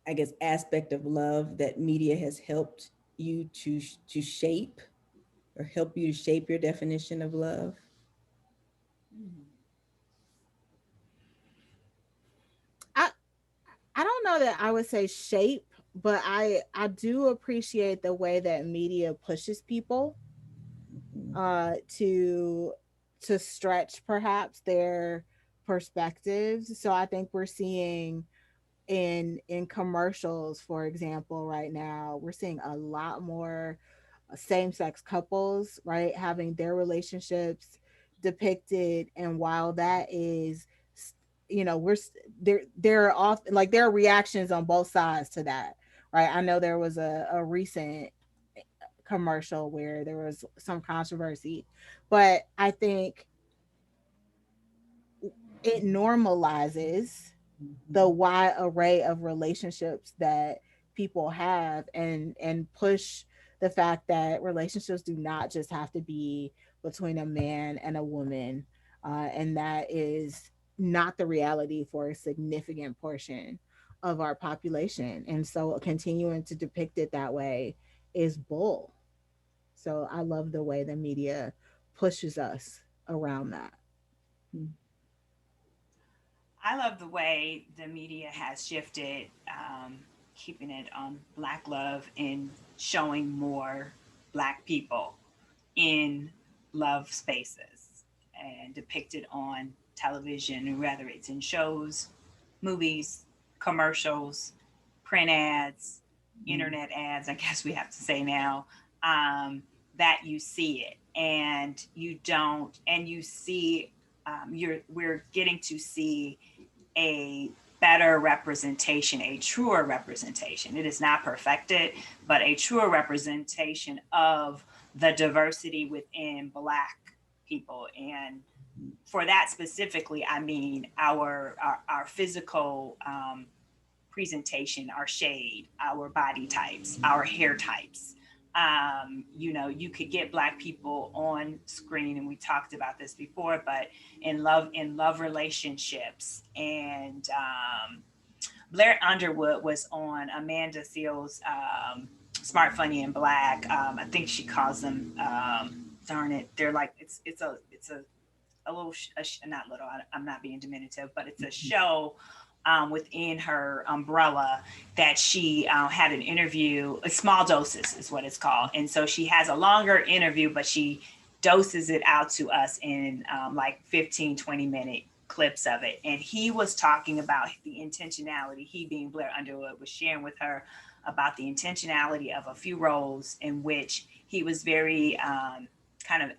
I guess, aspect of love that media has helped you to shape, or help you to shape your definition of love? I I don't know that I would say shape, but I do appreciate the way that media pushes people Mhm. to stretch perhaps their perspectives. So I think we're seeing in commercials, for example, right now, we're seeing a lot more same-sex couples, right, having their relationships depicted. And while that is, we're there are often, like, there are reactions on both sides to that, right? I know there was a recent commercial where there was some controversy, but I think it normalizes the Mhm. wide array of relationships that people have, and push the fact that relationships do not just have to be between a man and a woman, and that is not the reality for a significant portion of our population. And so continuing to depict it that way is bull. So I love the way the media pushes us around that. I love the way the media has shifted, keeping it on Black love and showing more Black people in love spaces and depicted on television, whether it's in shows, movies, commercials, print ads, Mhm. internet ads, I guess we have to say now, that you see it and you don't, and you see, we're getting to see a better representation, a truer representation. It is not perfected, but a truer representation of the diversity within Black people. And for that specifically, I mean our physical presentation, our shade, our body types, our hair types. You could get Black people on screen, and we talked about this before, but in love relationships. And Blair Underwood was on Amanda Seales' Smart, Funny, and Black. I think she calls them. Darn it, they're like it's a little not little. I'm not being diminutive, but it's a show within her umbrella that she had an interview. Small Doses is what it's called, and so she has a longer interview, but she doses it out to us in like 15-20 minute clips of it. And he was talking about the intentionality. He, being Blair Underwood, was sharing with her about the intentionality of a few roles in which he was very kind of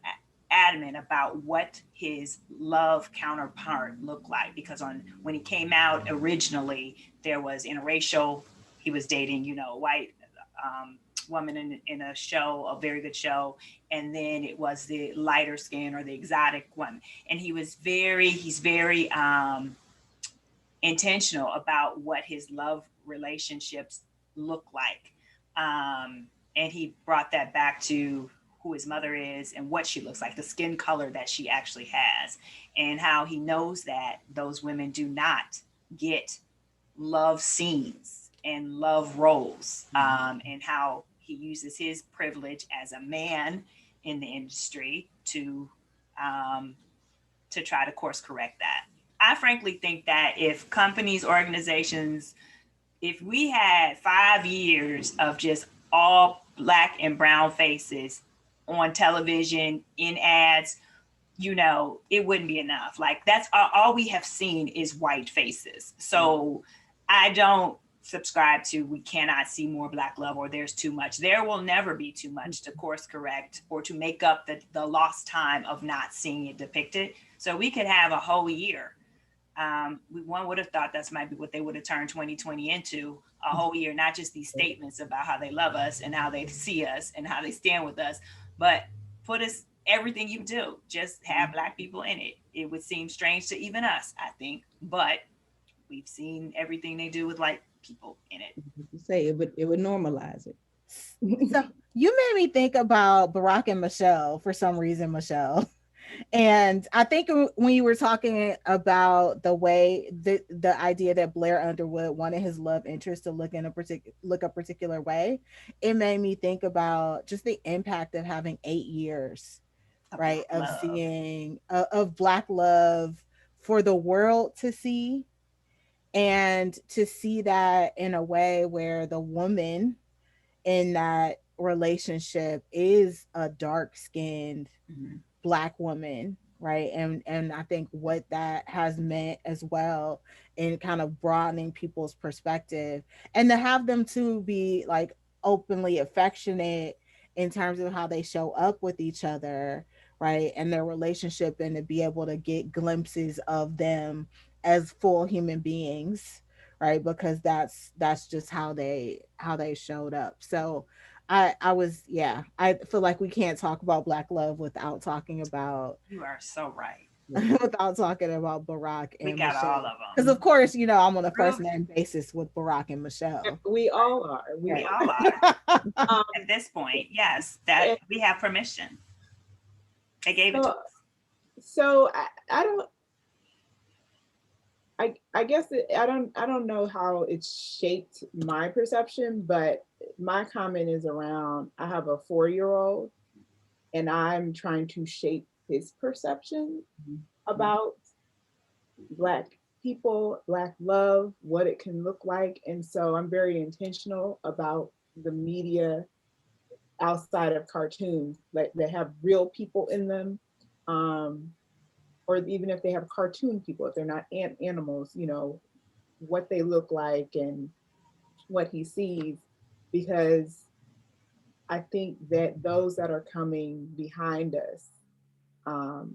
adamant about what his love counterpart looked like, because on when he came out originally, there was interracial. He was dating, a white woman in a show, a very good show, and then it was the lighter skin or the exotic one. And he's very intentional about what his love relationships look like. And he brought that back to who his mother is and what she looks like, the skin color that she actually has, and how he knows that those women do not get love scenes and love roles, and how he uses his privilege as a man in the industry um, to try to course correct that. I frankly think that if companies, organizations, if we had 5 years of just all Black and brown faces on television, in ads, it wouldn't be enough. Like, that's all we have seen is white faces. So I don't subscribe to we cannot see more Black love, or there's too much. There will never be too much to course correct or to make up the lost time of not seeing it depicted. So we could have a whole year. One would have thought that's might be what they would have turned 2020 into, a whole year, not just these statements about how they love us and how they see us and how they stand with us, but put us everything you do, just have Black people in it. It would seem strange to even us, I think, but we've seen everything they do with white people in it. You say it would normalize it. So you made me think about Barack and Michelle for some reason, Michelle. And I think when you were talking about the way the idea that Blair Underwood wanted his love interest to look a particular way, it made me think about just the impact of having 8 years, A right, black of love. seeing of Black love for the world to see, and to see that in a way where the woman in that relationship is a dark skinned Mhm. Black woman, right? And I think what that has meant as well in kind of broadening people's perspective, and to have them to be like openly affectionate in terms of how they show up with each other, right, and their relationship, and to be able to get glimpses of them as full human beings, right, because that's just how they showed up. So I feel like we can't talk about Black love without talking about You are so right. without talking about Barack We and got all Michelle. of Because them. of course, I'm on a first Ruth, name basis with Barack and Michelle. We all are. we We all are. um, At this point, yes, that and we have permission. They gave it to so us. I don't I guess I don't know how it's shaped my perception, but my comment is around I have a 4-year-old and I'm trying to shape his perception about Black people, Black love, what it can look like. And so I'm very intentional about the media outside of cartoons, like they have real people in them. Um, or even if they have cartoon people, if they're not animals, what they look like and what he sees, because I think that those that are coming behind us um,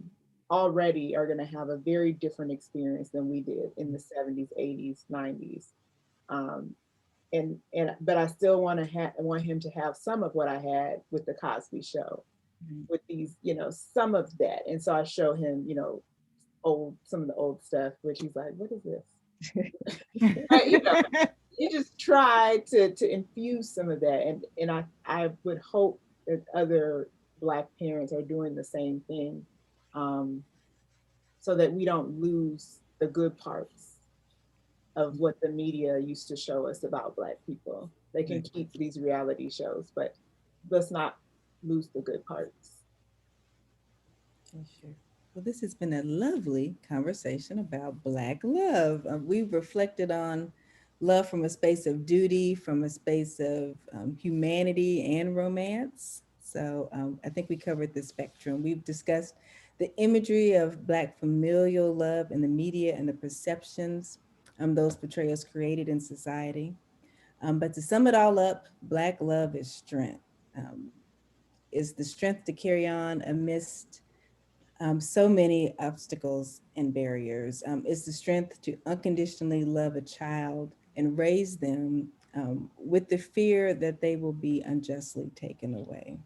already are going to have a very different experience than we did in the 70s, 80s, 90s. Um, and but I still want him to have some of what I had with the Cosby Show, Mhm. with these, some of that. And so I show him, some of the old stuff, which he's like, what is this? Right, you just try to infuse some of that, and I would hope that other Black parents are doing the same thing, um, so that we don't lose the good parts of what the media used to show us about Black people. They can Right. keep these reality shows, but let's not lose the good parts. Yeah, sure. Well, this has been a lovely conversation about Black love. We've reflected on love from a space of duty, from a space of humanity and romance. So I think we covered the spectrum. We've discussed the imagery of Black familial love in the media and the perceptions those portrayals created in society. But to sum it all up, Black love is strength. Um, is the strength to carry on amidst so many obstacles and barriers. It's the strength to unconditionally love a child and raise them with the fear that they will be unjustly taken away.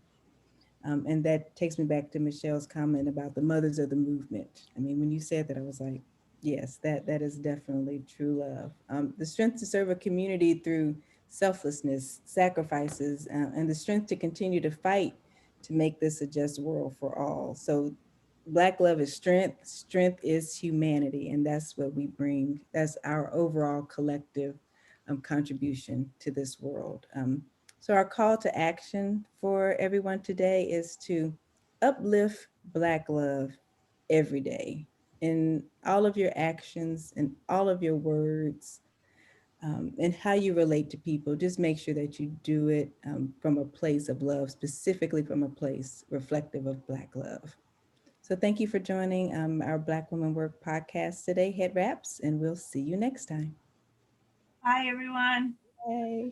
And that takes me back to Michelle's comment about the mothers of the movement. I mean, when you said that, I was like, yes, that is definitely true love. The strength to serve a community through selflessness, sacrifices, and the strength to continue to fight to make this a just world for all. So, Black love is strength. Strength is humanity, and that's what we bring. That's our overall collective contribution to this world. So, our call to action for everyone today is to uplift Black love every day in all of your actions and all of your words, and how you relate to people. Just make sure that you do it from a place of love, specifically from a place reflective of Black love. So, thank you for joining our Black Women Work podcast today, Head Wraps, and we'll see you next time. Bye, everyone. Bye.